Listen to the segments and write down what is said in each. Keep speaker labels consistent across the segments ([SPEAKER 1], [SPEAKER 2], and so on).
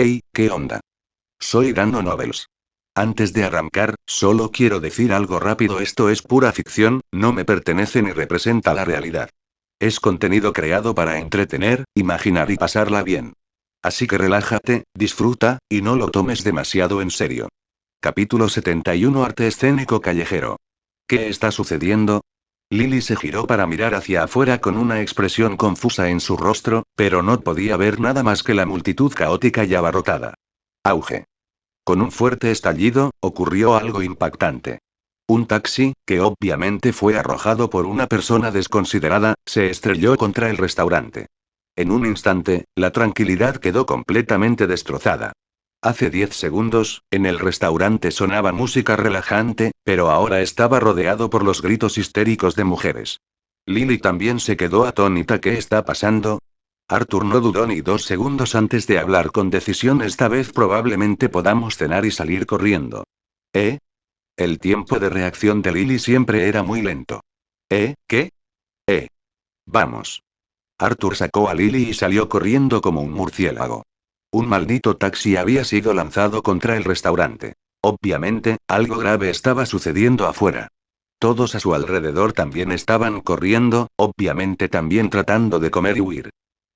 [SPEAKER 1] Hey, ¿qué onda? Soy Dano Nobles. Antes de arrancar, solo quiero decir algo rápido: esto es pura ficción, no me pertenece ni representa la realidad. Es contenido creado para entretener, imaginar y pasarla bien. Así que relájate, disfruta, y no lo tomes demasiado en serio. Capítulo 71. Arte escénico callejero. ¿Qué está sucediendo? Lily se giró para mirar hacia afuera con una expresión confusa en su rostro, pero no podía ver nada más que la multitud caótica y abarrotada. Auge. Con un fuerte estallido, ocurrió algo impactante. Un taxi, que obviamente fue arrojado por una persona desconsiderada, se estrelló contra el restaurante. En un instante, la tranquilidad quedó completamente destrozada. Hace 10 segundos, en el restaurante sonaba música relajante, pero ahora estaba rodeado por los gritos histéricos de mujeres. Lily también se quedó atónita. ¿Qué está pasando? Arthur no dudó ni 2 segundos antes de hablar con decisión. Esta vez probablemente podamos cenar y salir corriendo. ¿Eh? El tiempo de reacción de Lily siempre era muy lento. ¿Qué? Eh. Vamos. Arthur sacó a Lily y salió corriendo como un murciélago. Un maldito taxi había sido lanzado contra el restaurante. Obviamente, algo grave estaba sucediendo afuera. Todos a su alrededor también estaban corriendo, obviamente también tratando de comer y huir.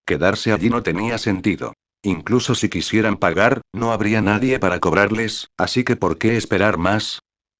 [SPEAKER 1] Quedarse allí no tenía sentido. Incluso si quisieran pagar, no habría nadie para cobrarles, así que ¿por qué esperar más?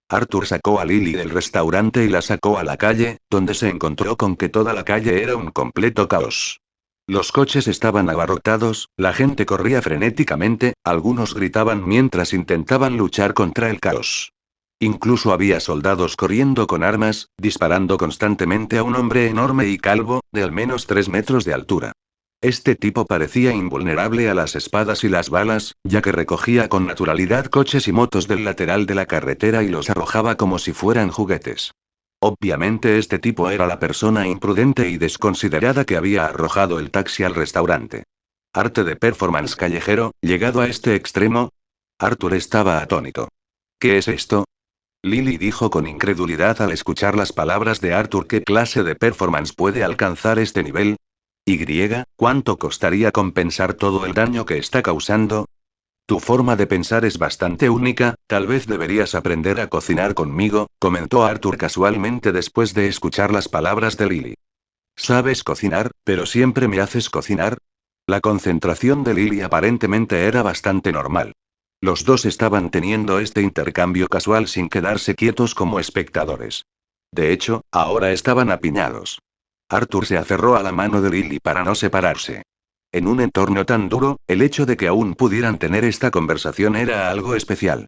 [SPEAKER 1] Arthur sacó a Lily del restaurante y la sacó a la calle, donde se encontró con que toda la calle era un completo caos. Los coches estaban abarrotados, la gente corría frenéticamente, algunos gritaban mientras intentaban luchar contra el caos. Incluso había soldados corriendo con armas, disparando constantemente a un hombre enorme y calvo, de al menos 3 metros de altura. Este tipo parecía invulnerable a las espadas y las balas, ya que recogía con naturalidad coches y motos del lateral de la carretera y los arrojaba como si fueran juguetes. Obviamente este tipo era la persona imprudente y desconsiderada que había arrojado el taxi al restaurante. Arte de performance callejero, llegado a este extremo. Arthur estaba atónito. ¿Qué es esto? Lily dijo con incredulidad al escuchar las palabras de Arthur. ¿Qué clase de performance puede alcanzar este nivel? ¿Cuánto costaría compensar todo el daño que está causando? Tu forma de pensar es bastante única, tal vez deberías aprender a cocinar conmigo, comentó Arthur casualmente después de escuchar las palabras de Lily. ¿Sabes cocinar, pero siempre me haces cocinar? La concentración de Lily aparentemente era bastante normal. Los dos estaban teniendo este intercambio casual sin quedarse quietos como espectadores. De hecho, ahora estaban apiñados. Arthur se aferró a la mano de Lily para no separarse. En un entorno tan duro, el hecho de que aún pudieran tener esta conversación era algo especial.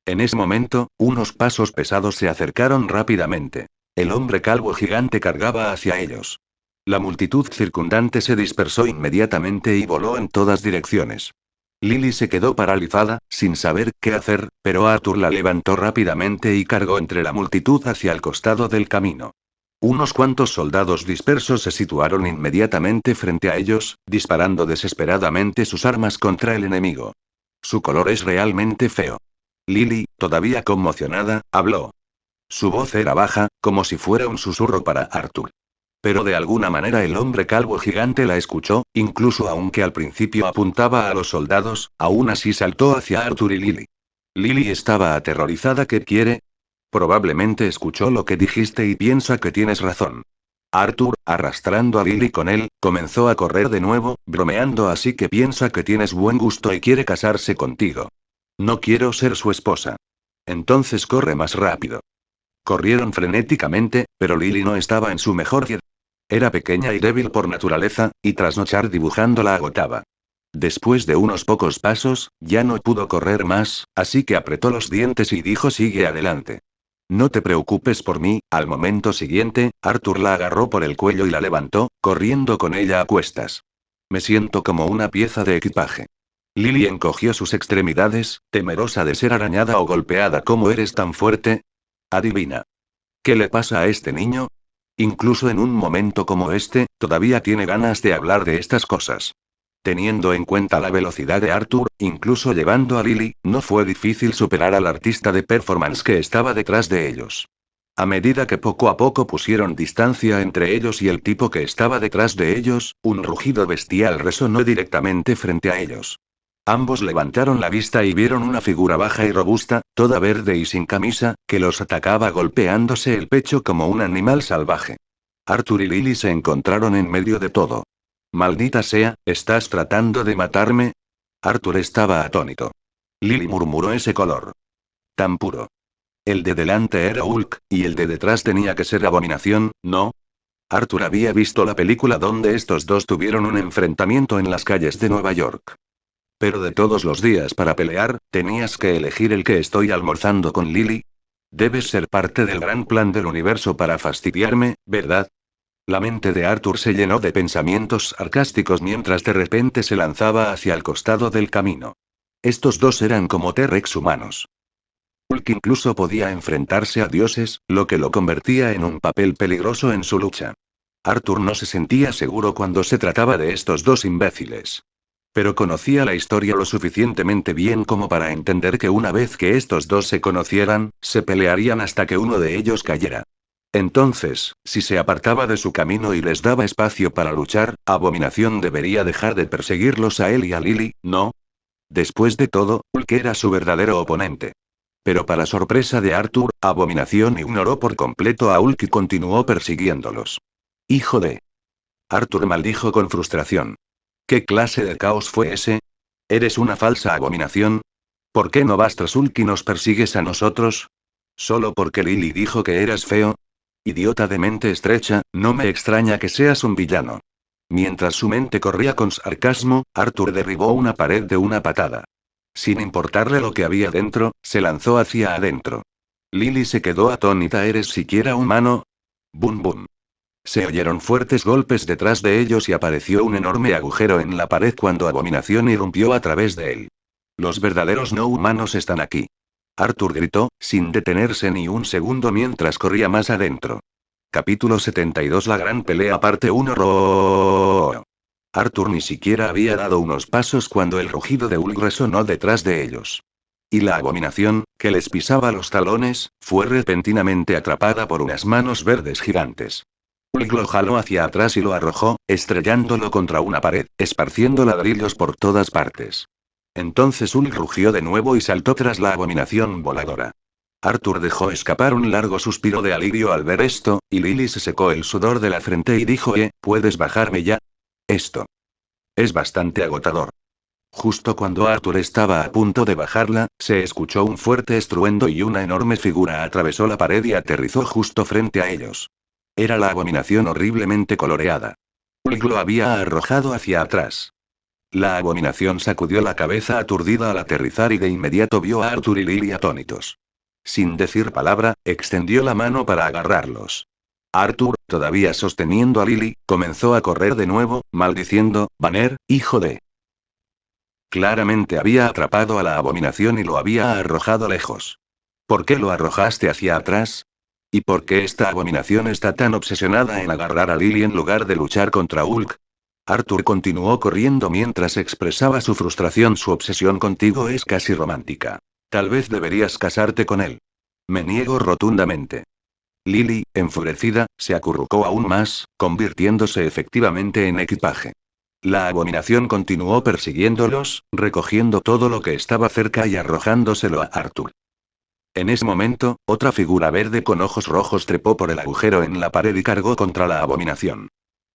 [SPEAKER 1] En ese momento, unos pasos pesados se acercaron rápidamente. El hombre calvo gigante cargaba hacia ellos. La multitud circundante se dispersó inmediatamente y voló en todas direcciones. Lily se quedó paralizada, sin saber qué hacer, pero Arthur la levantó rápidamente y cargó entre la multitud hacia el costado del camino. Unos cuantos soldados dispersos se situaron inmediatamente frente a ellos, disparando desesperadamente sus armas contra el enemigo. Su color es realmente feo. Lily, todavía conmocionada, habló. Su voz era baja, como si fuera un susurro para Arthur. Pero de alguna manera el hombre calvo gigante la escuchó, incluso aunque al principio apuntaba a los soldados, aún así saltó hacia Arthur y Lily. Lily estaba aterrorizada. ¿Qué quiere? Probablemente escuchó lo que dijiste y piensa que tienes razón. Arthur, arrastrando a Lily con él, comenzó a correr de nuevo, bromeando. Así que piensa que tienes buen gusto y quiere casarse contigo. No quiero ser su esposa. Entonces corre más rápido. Corrieron frenéticamente, pero Lily no estaba en su mejor día. Era pequeña y débil por naturaleza, y trasnochar dibujando la agotaba. Después de unos pocos pasos, ya no pudo correr más, así que apretó los dientes y dijo: sigue adelante. No te preocupes por mí. Al momento siguiente, Arthur la agarró por el cuello y la levantó, corriendo con ella a cuestas. Me siento como una pieza de equipaje. Lily encogió sus extremidades, temerosa de ser arañada o golpeada. ¿Cómo eres tan fuerte? Adivina. ¿Qué le pasa a este niño? Incluso en un momento como este, todavía tiene ganas de hablar de estas cosas. Teniendo en cuenta la velocidad de Arthur, incluso llevando a Lily, no fue difícil superar al artista de performance que estaba detrás de ellos. A medida que poco a poco pusieron distancia entre ellos y el tipo que estaba detrás de ellos, un rugido bestial resonó directamente frente a ellos. Ambos levantaron la vista y vieron una figura baja y robusta, toda verde y sin camisa, que los atacaba golpeándose el pecho como un animal salvaje. Arthur y Lily se encontraron en medio de todo. Maldita sea, ¿estás tratando de matarme? Arthur estaba atónito. Lily murmuró ese color. Tan puro. El de delante era Hulk, y el de detrás tenía que ser Abominación, ¿no? Arthur había visto la película donde estos dos tuvieron un enfrentamiento en las calles de Nueva York. Pero de todos los días para pelear, tenías que elegir el que estoy almorzando con Lily. Debes ser parte del gran plan del universo para fastidiarme, ¿verdad? La mente de Arthur se llenó de pensamientos sarcásticos mientras de repente se lanzaba hacia el costado del camino. Estos dos eran como T-Rex humanos. Hulk incluso podía enfrentarse a dioses, lo que lo convertía en un papel peligroso en su lucha. Arthur no se sentía seguro cuando se trataba de estos dos imbéciles. Pero conocía la historia lo suficientemente bien como para entender que una vez que estos dos se conocieran, se pelearían hasta que uno de ellos cayera. Entonces, si se apartaba de su camino y les daba espacio para luchar, Abominación debería dejar de perseguirlos a él y a Lily, ¿no? Después de todo, Hulk era su verdadero oponente. Pero para sorpresa de Arthur, Abominación ignoró por completo a Hulk y continuó persiguiéndolos. ¡Hijo de! Arthur maldijo con frustración. ¿Qué clase de caos fue ese? ¿Eres una falsa abominación? ¿Por qué no vas tras Hulk y nos persigues a nosotros? ¿Solo porque Lily dijo que eras feo? Idiota de mente estrecha, no me extraña que seas un villano. Mientras su mente corría con sarcasmo, Arthur derribó una pared de una patada. Sin importarle lo que había dentro, se lanzó hacia adentro. Lily se quedó atónita. ¿Eres siquiera humano? Bum bum. Se oyeron fuertes golpes detrás de ellos y apareció un enorme agujero en la pared cuando Abominación irrumpió a través de él. Los verdaderos no humanos están aquí. Arthur gritó, sin detenerse ni un segundo mientras corría más adentro. Capítulo 72. La gran pelea parte 1. Arthur ni siquiera había dado unos pasos cuando el rugido de Hulk resonó detrás de ellos. Y la abominación, que les pisaba los talones, fue repentinamente atrapada por unas manos verdes gigantes. Hulk lo jaló hacia atrás y lo arrojó, estrellándolo contra una pared, esparciendo ladrillos por todas partes. Entonces Hulk rugió de nuevo y saltó tras la abominación voladora. Arthur dejó escapar un largo suspiro de alivio al ver esto, y Lily se secó el sudor de la frente y dijo: ¿puedes bajarme ya? Esto es bastante agotador. Justo cuando Arthur estaba a punto de bajarla, se escuchó un fuerte estruendo y una enorme figura atravesó la pared y aterrizó justo frente a ellos. Era la abominación horriblemente coloreada. Hulk lo había arrojado hacia atrás. La abominación sacudió la cabeza aturdida al aterrizar y de inmediato vio a Arthur y Lily atónitos. Sin decir palabra, extendió la mano para agarrarlos. Arthur, todavía sosteniendo a Lily, comenzó a correr de nuevo, maldiciendo: «Banner, hijo de...». Claramente había atrapado a la abominación y lo había arrojado lejos. ¿Por qué lo arrojaste hacia atrás? ¿Y por qué esta abominación está tan obsesionada en agarrar a Lily en lugar de luchar contra Hulk? Arthur continuó corriendo mientras expresaba su frustración. Su obsesión contigo es casi romántica. Tal vez deberías casarte con él. Me niego rotundamente. Lily, enfurecida, se acurrucó aún más, convirtiéndose efectivamente en equipaje. La abominación continuó persiguiéndolos, recogiendo todo lo que estaba cerca y arrojándoselo a Arthur. En ese momento, otra figura verde con ojos rojos trepó por el agujero en la pared y cargó contra la abominación.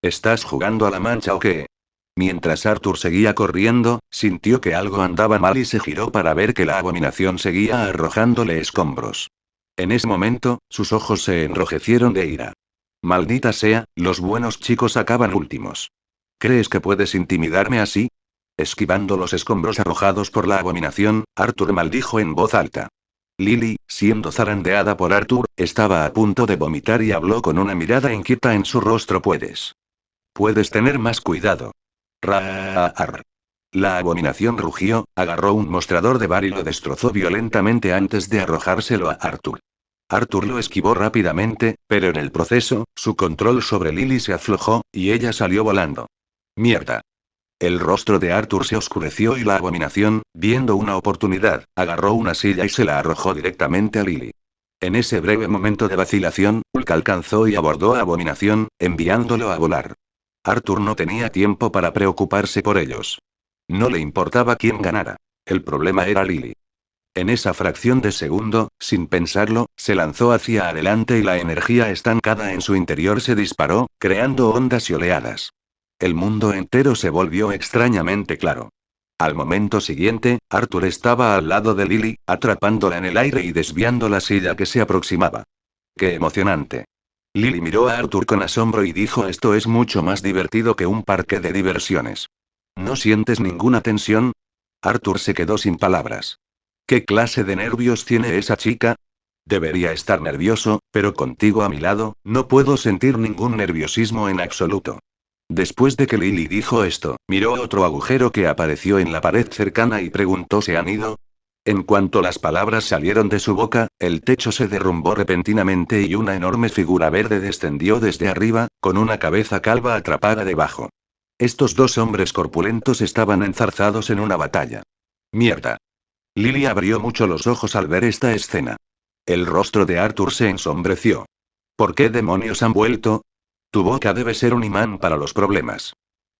[SPEAKER 1] ¿Estás jugando a la mancha o qué? Mientras Arthur seguía corriendo, sintió que algo andaba mal y se giró para ver que la abominación seguía arrojándole escombros. En ese momento, sus ojos se enrojecieron de ira. Maldita sea, los buenos chicos acaban últimos. ¿Crees que puedes intimidarme así? Esquivando los escombros arrojados por la abominación, Arthur maldijo en voz alta. Lily, siendo zarandeada por Arthur, estaba a punto de vomitar y habló con una mirada inquieta en su rostro. Puedes tener más cuidado. Raar. La abominación rugió, agarró un mostrador de bar y lo destrozó violentamente antes de arrojárselo a Arthur. Arthur lo esquivó rápidamente, pero en el proceso, su control sobre Lily se aflojó, y ella salió volando. ¡Mierda! El rostro de Arthur se oscureció y la abominación, viendo una oportunidad, agarró una silla y se la arrojó directamente a Lily. En ese breve momento de vacilación, Hulk alcanzó y abordó a Abominación, enviándolo a volar. Arthur no tenía tiempo para preocuparse por ellos. No le importaba quién ganara. El problema era Lily. En esa fracción de segundo, sin pensarlo, se lanzó hacia adelante y la energía estancada en su interior se disparó, creando ondas y oleadas. El mundo entero se volvió extrañamente claro. Al momento siguiente, Arthur estaba al lado de Lily, atrapándola en el aire y desviando la silla que se aproximaba. ¡Qué emocionante! Lily miró a Arthur con asombro y dijo: esto es mucho más divertido que un parque de diversiones. ¿No sientes ninguna tensión? Arthur se quedó sin palabras. ¿Qué clase de nervios tiene esa chica? Debería estar nervioso, pero contigo a mi lado, no puedo sentir ningún nerviosismo en absoluto. Después de que Lily dijo esto, miró a otro agujero que apareció en la pared cercana y preguntó: ¿se han ido? En cuanto las palabras salieron de su boca, el techo se derrumbó repentinamente y una enorme figura verde descendió desde arriba, con una cabeza calva atrapada debajo. Estos dos hombres corpulentos estaban enzarzados en una batalla. ¡Mierda! Lily abrió mucho los ojos al ver esta escena. El rostro de Arthur se ensombreció. ¿Por qué demonios han vuelto? Tu boca debe ser un imán para los problemas,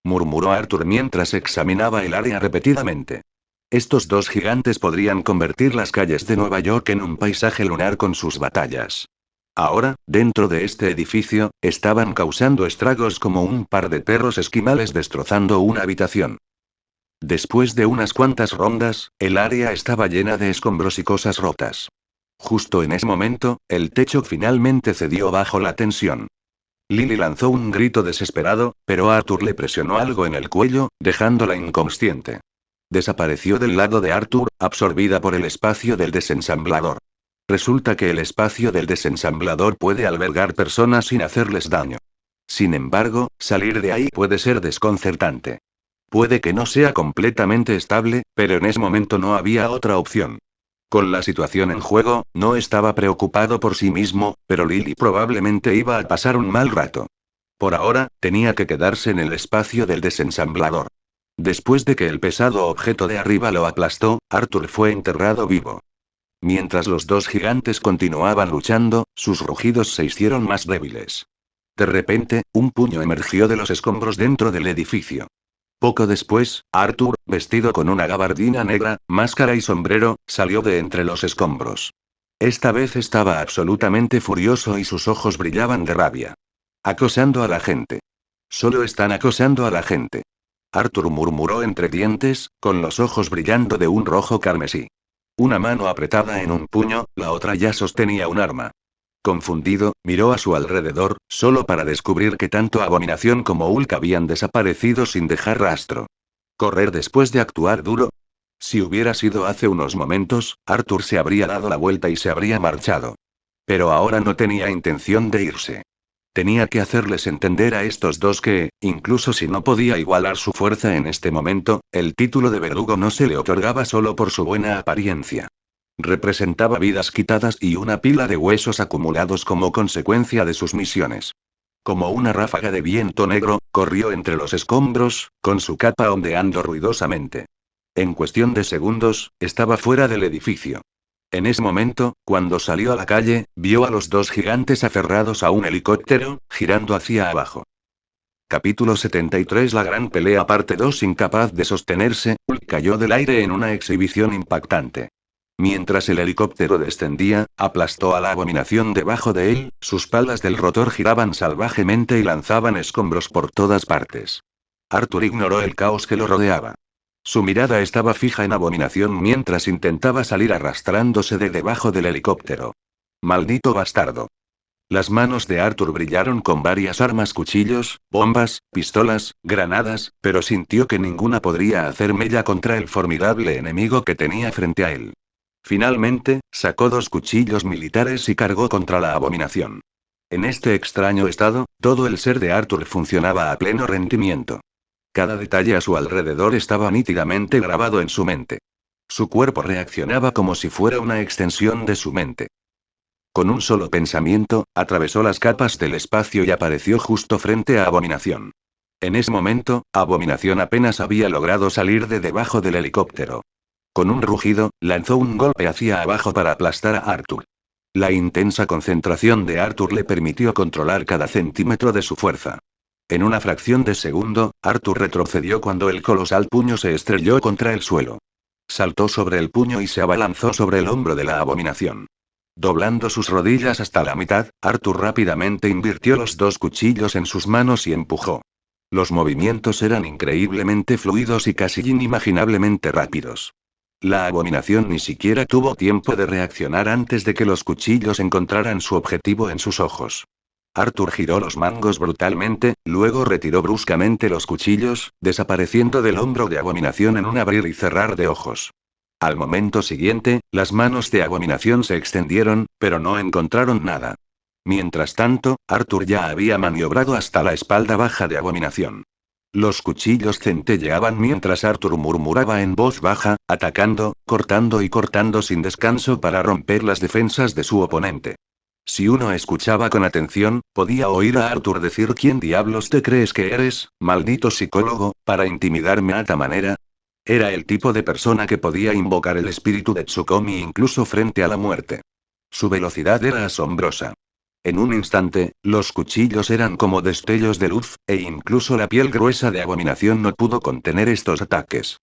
[SPEAKER 1] murmuró Arthur mientras examinaba el área repetidamente. Estos dos gigantes podrían convertir las calles de Nueva York en un paisaje lunar con sus batallas. Ahora, dentro de este edificio, estaban causando estragos como un par de perros esquimales destrozando una habitación. Después de unas cuantas rondas, el área estaba llena de escombros y cosas rotas. Justo en ese momento, el techo finalmente cedió bajo la tensión. Lily lanzó un grito desesperado, pero Arthur le presionó algo en el cuello, dejándola inconsciente. Desapareció del lado de Arthur, absorbida por el espacio del desensamblador. Resulta que el espacio del desensamblador puede albergar personas sin hacerles daño. Sin embargo, salir de ahí puede ser desconcertante. Puede que no sea completamente estable, pero en ese momento no había otra opción. Con la situación en juego, no estaba preocupado por sí mismo, pero Lily probablemente iba a pasar un mal rato. Por ahora, tenía que quedarse en el espacio del desensamblador. Después de que el pesado objeto de arriba lo aplastó, Arthur fue enterrado vivo. Mientras los dos gigantes continuaban luchando, sus rugidos se hicieron más débiles. De repente, un puño emergió de los escombros dentro del edificio. Poco después, Arthur, vestido con una gabardina negra, máscara y sombrero, salió de entre los escombros. Esta vez estaba absolutamente furioso y sus ojos brillaban de rabia. Acosando a la gente. Solo están acosando a la gente. Arthur murmuró entre dientes, con los ojos brillando de un rojo carmesí. Una mano apretada en un puño, la otra ya sostenía un arma. Confundido, miró a su alrededor, solo para descubrir que tanto Abominación como Hulk habían desaparecido sin dejar rastro. ¿Correr después de actuar duro? Si hubiera sido hace unos momentos, Arthur se habría dado la vuelta y se habría marchado. Pero ahora no tenía intención de irse. Tenía que hacerles entender a estos dos que, incluso si no podía igualar su fuerza en este momento, el título de verdugo no se le otorgaba solo por su buena apariencia. Representaba vidas quitadas y una pila de huesos acumulados como consecuencia de sus misiones. Como una ráfaga de viento negro, corrió entre los escombros, con su capa ondeando ruidosamente. En cuestión de segundos, estaba fuera del edificio. En ese momento, cuando salió a la calle, vio a los dos gigantes aferrados a un helicóptero, girando hacia abajo. Capítulo 73. La gran pelea parte 2. Incapaz de sostenerse, Hulk cayó del aire en una exhibición impactante. Mientras el helicóptero descendía, aplastó a la abominación debajo de él, sus palas del rotor giraban salvajemente y lanzaban escombros por todas partes. Arthur ignoró el caos que lo rodeaba. Su mirada estaba fija en Abominación mientras intentaba salir arrastrándose de debajo del helicóptero. ¡Maldito bastardo! Las manos de Arthur brillaron con varias armas: cuchillos, bombas, pistolas, granadas, pero sintió que ninguna podría hacer mella contra el formidable enemigo que tenía frente a él. Finalmente, sacó dos cuchillos militares y cargó contra la abominación. En este extraño estado, todo el ser de Arthur funcionaba a pleno rendimiento. Cada detalle a su alrededor estaba nítidamente grabado en su mente. Su cuerpo reaccionaba como si fuera una extensión de su mente. Con un solo pensamiento, atravesó las capas del espacio y apareció justo frente a Abominación. En ese momento, Abominación apenas había logrado salir de debajo del helicóptero. Con un rugido, lanzó un golpe hacia abajo para aplastar a Arthur. La intensa concentración de Arthur le permitió controlar cada centímetro de su fuerza. En una fracción de segundo, Arthur retrocedió cuando el colosal puño se estrelló contra el suelo. Saltó sobre el puño y se abalanzó sobre el hombro de la abominación. Doblando sus rodillas hasta la mitad, Arthur rápidamente invirtió los dos cuchillos en sus manos y empujó. Los movimientos eran increíblemente fluidos y casi inimaginablemente rápidos. La abominación ni siquiera tuvo tiempo de reaccionar antes de que los cuchillos encontraran su objetivo en sus ojos. Arthur giró los mangos brutalmente, luego retiró bruscamente los cuchillos, desapareciendo del hombro de abominación en un abrir y cerrar de ojos. Al momento siguiente, las manos de abominación se extendieron, pero no encontraron nada. Mientras tanto, Arthur ya había maniobrado hasta la espalda baja de abominación. Los cuchillos centelleaban mientras Arthur murmuraba en voz baja, atacando, cortando y cortando sin descanso para romper las defensas de su oponente. Si uno escuchaba con atención, podía oír a Arthur decir: ¿Quién diablos te crees que eres, maldito psicólogo, para intimidarme a ta manera? Era el tipo de persona que podía invocar el espíritu de Tsukomi incluso frente a la muerte. Su velocidad era asombrosa. En un instante, los cuchillos eran como destellos de luz, e incluso la piel gruesa de abominación no pudo contener estos ataques.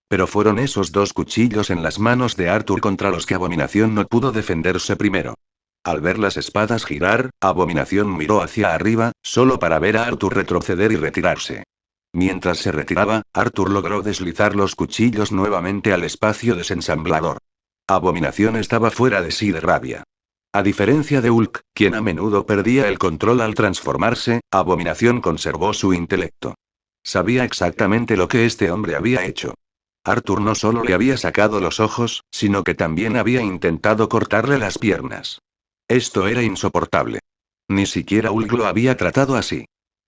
[SPEAKER 1] Pero fueron esos dos cuchillos en las manos de Arthur contra los que abominación no pudo defenderse primero. Al ver las espadas girar, abominación miró hacia arriba, solo para ver a Arthur retroceder y retirarse. Mientras se retiraba, Arthur logró deslizar los cuchillos nuevamente al espacio desensamblador. Abominación estaba fuera de sí de rabia. A diferencia de Hulk, quien a menudo perdía el control al transformarse, Abominación conservó su intelecto. Sabía exactamente lo que este hombre había hecho. Arthur no solo le había sacado los ojos, sino que también había intentado cortarle las piernas. Esto era insoportable. Ni siquiera Hulk lo había tratado así.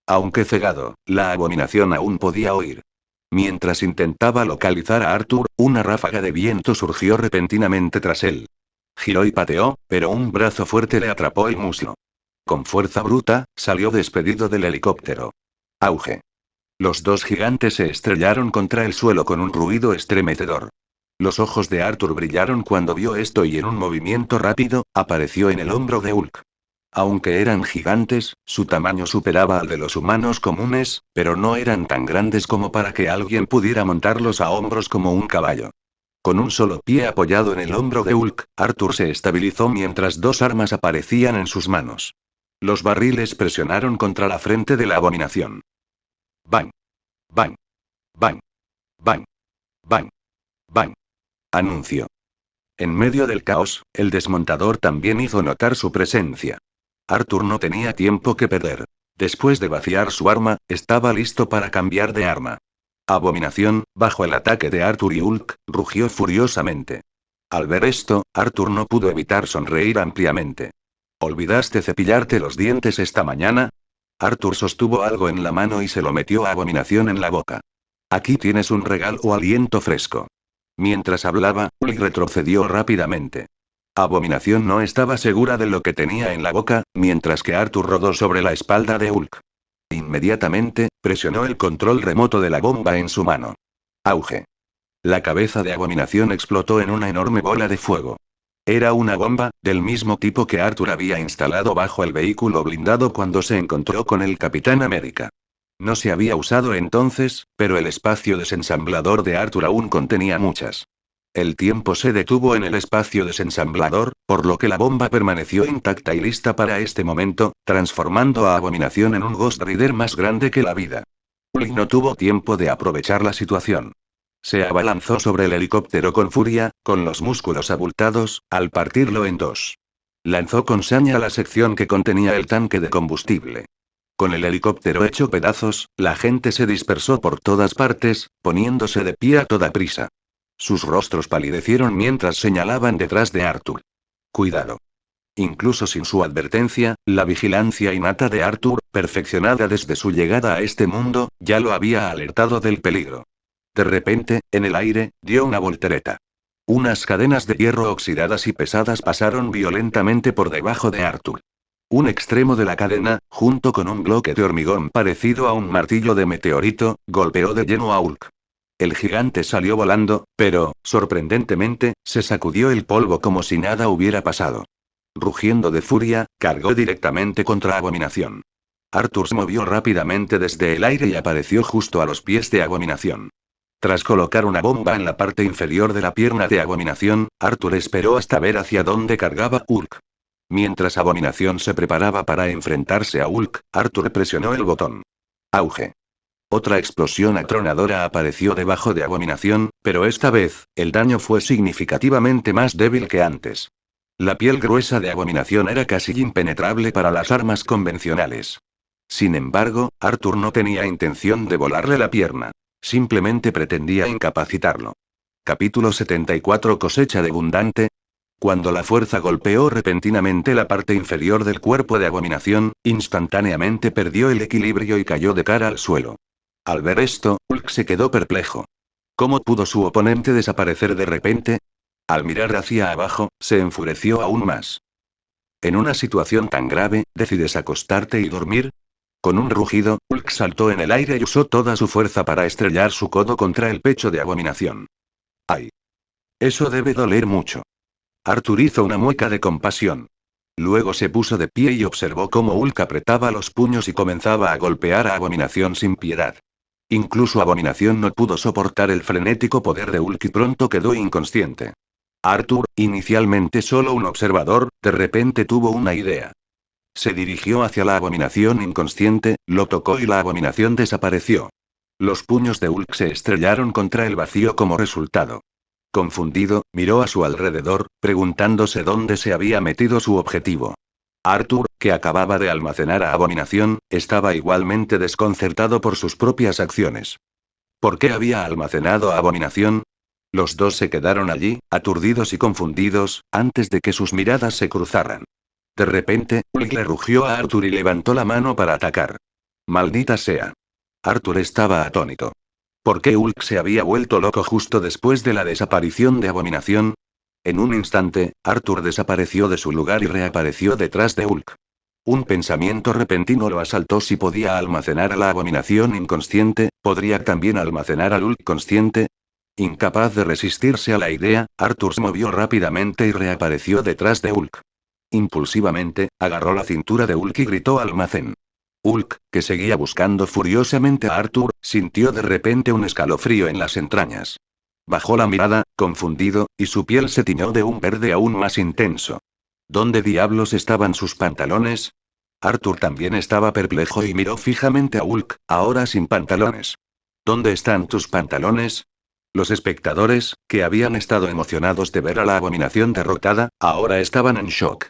[SPEAKER 1] Aunque cegado, la abominación aún podía oír. Mientras intentaba localizar a Arthur, una ráfaga de viento surgió repentinamente tras él. Giró y pateó, pero un brazo fuerte le atrapó el muslo. Con fuerza bruta, salió despedido del helicóptero. Auge. Los dos gigantes se estrellaron contra el suelo con un ruido estremecedor. Los ojos de Arthur brillaron cuando vio esto y en un movimiento rápido, apareció en el hombro de Hulk. Aunque eran gigantes, su tamaño superaba al de los humanos comunes, pero no eran tan grandes como para que alguien pudiera montarlos a hombros como un caballo. Con un solo pie apoyado en el hombro de Hulk, Arthur se estabilizó mientras dos armas aparecían en sus manos. Los barriles presionaron contra la frente de la abominación. ¡Bang! ¡Bang! ¡Bang! ¡Bang! ¡Bang! ¡Bang! Anuncio. En medio del caos, el desmontador también hizo notar su presencia. Arthur no tenía tiempo que perder. Después de vaciar su arma, estaba listo para cambiar de arma. Abominación, bajo el ataque de Arthur y Hulk, rugió furiosamente. Al ver esto, Arthur no pudo evitar sonreír ampliamente. ¿Olvidaste cepillarte los dientes esta mañana? Arthur sostuvo algo en la mano y se lo metió a Abominación en la boca. Aquí tienes un regalo o aliento fresco. Mientras hablaba, Hulk retrocedió rápidamente. Abominación no estaba segura de lo que tenía en la boca, mientras que Arthur rodó sobre la espalda de Hulk. Inmediatamente, presionó el control remoto de la bomba en su mano. Auge. La cabeza de Abominación explotó en una enorme bola de fuego. Era una bomba, del mismo tipo que Arthur había instalado bajo el vehículo blindado cuando se encontró con el Capitán América. No se había usado entonces, pero el espacio desensamblador de Arthur aún contenía muchas. El tiempo se detuvo en el espacio desensamblador, por lo que la bomba permaneció intacta y lista para este momento, transformando a Abominación en un Ghost Rider más grande que la vida. Hulk no tuvo tiempo de aprovechar la situación. Se abalanzó sobre el helicóptero con furia, con los músculos abultados, al partirlo en dos. Lanzó con saña la sección que contenía el tanque de combustible. Con el helicóptero hecho pedazos, la gente se dispersó por todas partes, poniéndose de pie a toda prisa. Sus rostros palidecieron mientras señalaban detrás de Arthur. Cuidado. Incluso sin su advertencia, la vigilancia innata de Arthur, perfeccionada desde su llegada a este mundo, ya lo había alertado del peligro. De repente, en el aire, dio una voltereta. Unas cadenas de hierro oxidadas y pesadas pasaron violentamente por debajo de Arthur. Un extremo de la cadena, junto con un bloque de hormigón parecido a un martillo de meteorito, golpeó de lleno a Hulk. El gigante salió volando, pero, sorprendentemente, se sacudió el polvo como si nada hubiera pasado. Rugiendo de furia, cargó directamente contra Abominación. Arthur se movió rápidamente desde el aire y apareció justo a los pies de Abominación. Tras colocar una bomba en la parte inferior de la pierna de Abominación, Arthur esperó hasta ver hacia dónde cargaba Hulk. Mientras Abominación se preparaba para enfrentarse a Hulk, Arthur presionó el botón. Auge. Otra explosión atronadora apareció debajo de Abominación, pero esta vez, el daño fue significativamente más débil que antes. La piel gruesa de Abominación era casi impenetrable para las armas convencionales. Sin embargo, Arthur no tenía intención de volarle la pierna. Simplemente pretendía incapacitarlo. Capítulo 74 Cosecha de abundante. Cuando la fuerza golpeó repentinamente la parte inferior del cuerpo de Abominación, instantáneamente perdió el equilibrio y cayó de cara al suelo. Al ver esto, Hulk se quedó perplejo. ¿Cómo pudo su oponente desaparecer de repente? Al mirar hacia abajo, se enfureció aún más. En una situación tan grave, ¿decides acostarte y dormir? Con un rugido, Hulk saltó en el aire y usó toda su fuerza para estrellar su codo contra el pecho de Abominación. ¡Ay! Eso debe doler mucho. Arthur hizo una mueca de compasión. Luego se puso de pie y observó cómo Hulk apretaba los puños y comenzaba a golpear a Abominación sin piedad. Incluso Abominación no pudo soportar el frenético poder de Hulk y pronto quedó inconsciente. Arthur, inicialmente solo un observador, de repente tuvo una idea. Se dirigió hacia la Abominación inconsciente, lo tocó y la Abominación desapareció. Los puños de Hulk se estrellaron contra el vacío como resultado. Confundido, miró a su alrededor, preguntándose dónde se había metido su objetivo. Arthur, que acababa de almacenar a Abominación, estaba igualmente desconcertado por sus propias acciones. ¿Por qué había almacenado a Abominación? Los dos se quedaron allí, aturdidos y confundidos, antes de que sus miradas se cruzaran. De repente, Hulk le rugió a Arthur y levantó la mano para atacar. ¡Maldita sea! Arthur estaba atónito. ¿Por qué Hulk se había vuelto loco justo después de la desaparición de Abominación? En un instante, Arthur desapareció de su lugar y reapareció detrás de Hulk. Un pensamiento repentino lo asaltó: si podía almacenar a la Abominación inconsciente, ¿podría también almacenar al Hulk consciente? Incapaz de resistirse a la idea, Arthur se movió rápidamente y reapareció detrás de Hulk. Impulsivamente, agarró la cintura de Hulk y gritó: ¡Almacén! Hulk, que seguía buscando furiosamente a Arthur, sintió de repente un escalofrío en las entrañas. Bajó la mirada, confundido, y su piel se tiñó de un verde aún más intenso. ¿Dónde diablos estaban sus pantalones? Arthur también estaba perplejo y miró fijamente a Hulk, ahora sin pantalones. ¿Dónde están tus pantalones? Los espectadores, que habían estado emocionados de ver a la Abominación derrotada, ahora estaban en shock.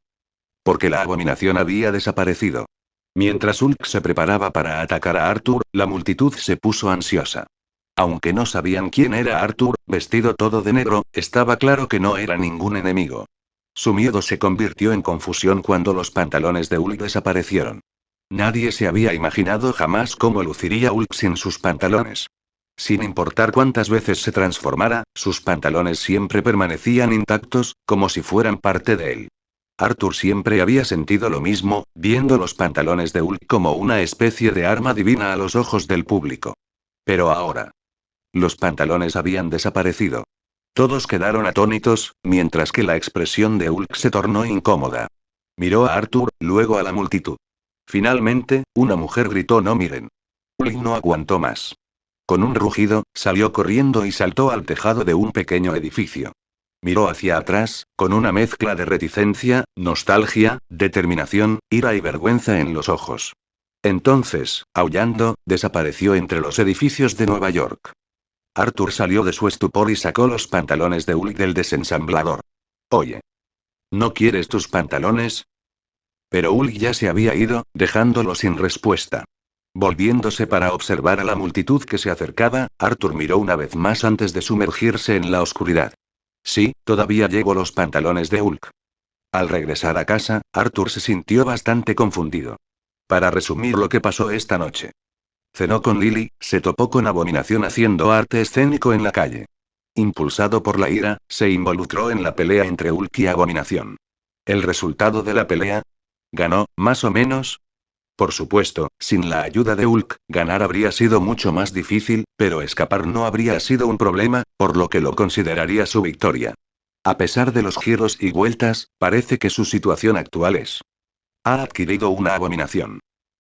[SPEAKER 1] Porque la Abominación había desaparecido. Mientras Hulk se preparaba para atacar a Arthur, la multitud se puso ansiosa. Aunque no sabían quién era Arthur, vestido todo de negro, estaba claro que no era ningún enemigo. Su miedo se convirtió en confusión cuando los pantalones de Hulk desaparecieron. Nadie se había imaginado jamás cómo luciría Hulk sin sus pantalones. Sin importar cuántas veces se transformara, sus pantalones siempre permanecían intactos, como si fueran parte de él. Arthur siempre había sentido lo mismo, viendo los pantalones de Hulk como una especie de arma divina a los ojos del público. Pero ahora, los pantalones habían desaparecido. Todos quedaron atónitos, mientras que la expresión de Hulk se tornó incómoda. Miró a Arthur, luego a la multitud. Finalmente, una mujer gritó: ¡No miren! Hulk no aguantó más. Con un rugido, salió corriendo y saltó al tejado de un pequeño edificio. Miró hacia atrás, con una mezcla de reticencia, nostalgia, determinación, ira y vergüenza en los ojos. Entonces, aullando, desapareció entre los edificios de Nueva York. Arthur salió de su estupor y sacó los pantalones de Hulk del desensamblador. Oye. ¿No quieres tus pantalones? Pero Hulk ya se había ido, dejándolo sin respuesta. Volviéndose para observar a la multitud que se acercaba, Arthur miró una vez más antes de sumergirse en la oscuridad. Sí, todavía llevo los pantalones de Hulk. Al regresar a casa, Arthur se sintió bastante confundido. Para resumir lo que pasó esta noche. Cenó con Lily, se topó con Abominación haciendo arte escénico en la calle. Impulsado por la ira, se involucró en la pelea entre Hulk y Abominación. ¿El resultado de la pelea? ¿Ganó, más o menos? Por supuesto, sin la ayuda de Hulk, ganar habría sido mucho más difícil, pero escapar no habría sido un problema, por lo que lo consideraría su victoria. A pesar de los giros y vueltas, parece que su situación actual es: ha adquirido una abominación.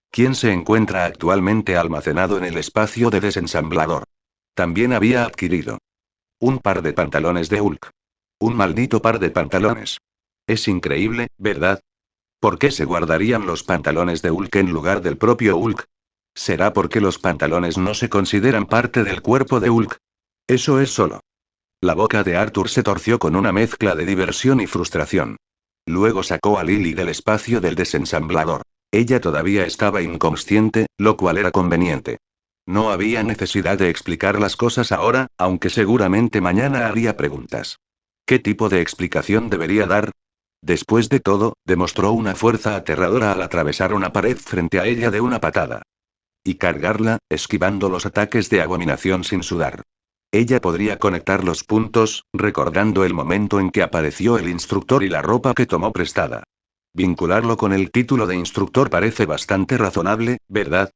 [SPEAKER 1] ¿Quién se encuentra actualmente almacenado en el espacio de desensamblador? También había adquirido un par de pantalones de Hulk. Un maldito par de pantalones. Es increíble, ¿verdad? ¿Por qué se guardarían los pantalones de Hulk en lugar del propio Hulk? ¿Será porque los pantalones no se consideran parte del cuerpo de Hulk? Eso es solo. La boca de Arthur se torció con una mezcla de diversión y frustración. Luego sacó a Lily del espacio del desensamblador. Ella todavía estaba inconsciente, lo cual era conveniente. No había necesidad de explicar las cosas ahora, aunque seguramente mañana haría preguntas. ¿Qué tipo de explicación debería dar? Después de todo, demostró una fuerza aterradora al atravesar una pared frente a ella de una patada. Y cargarla, esquivando los ataques de Abominación sin sudar. Ella podría conectar los puntos, recordando el momento en que apareció el instructor y la ropa que tomó prestada. Vincularlo con el título de instructor parece bastante razonable, ¿verdad?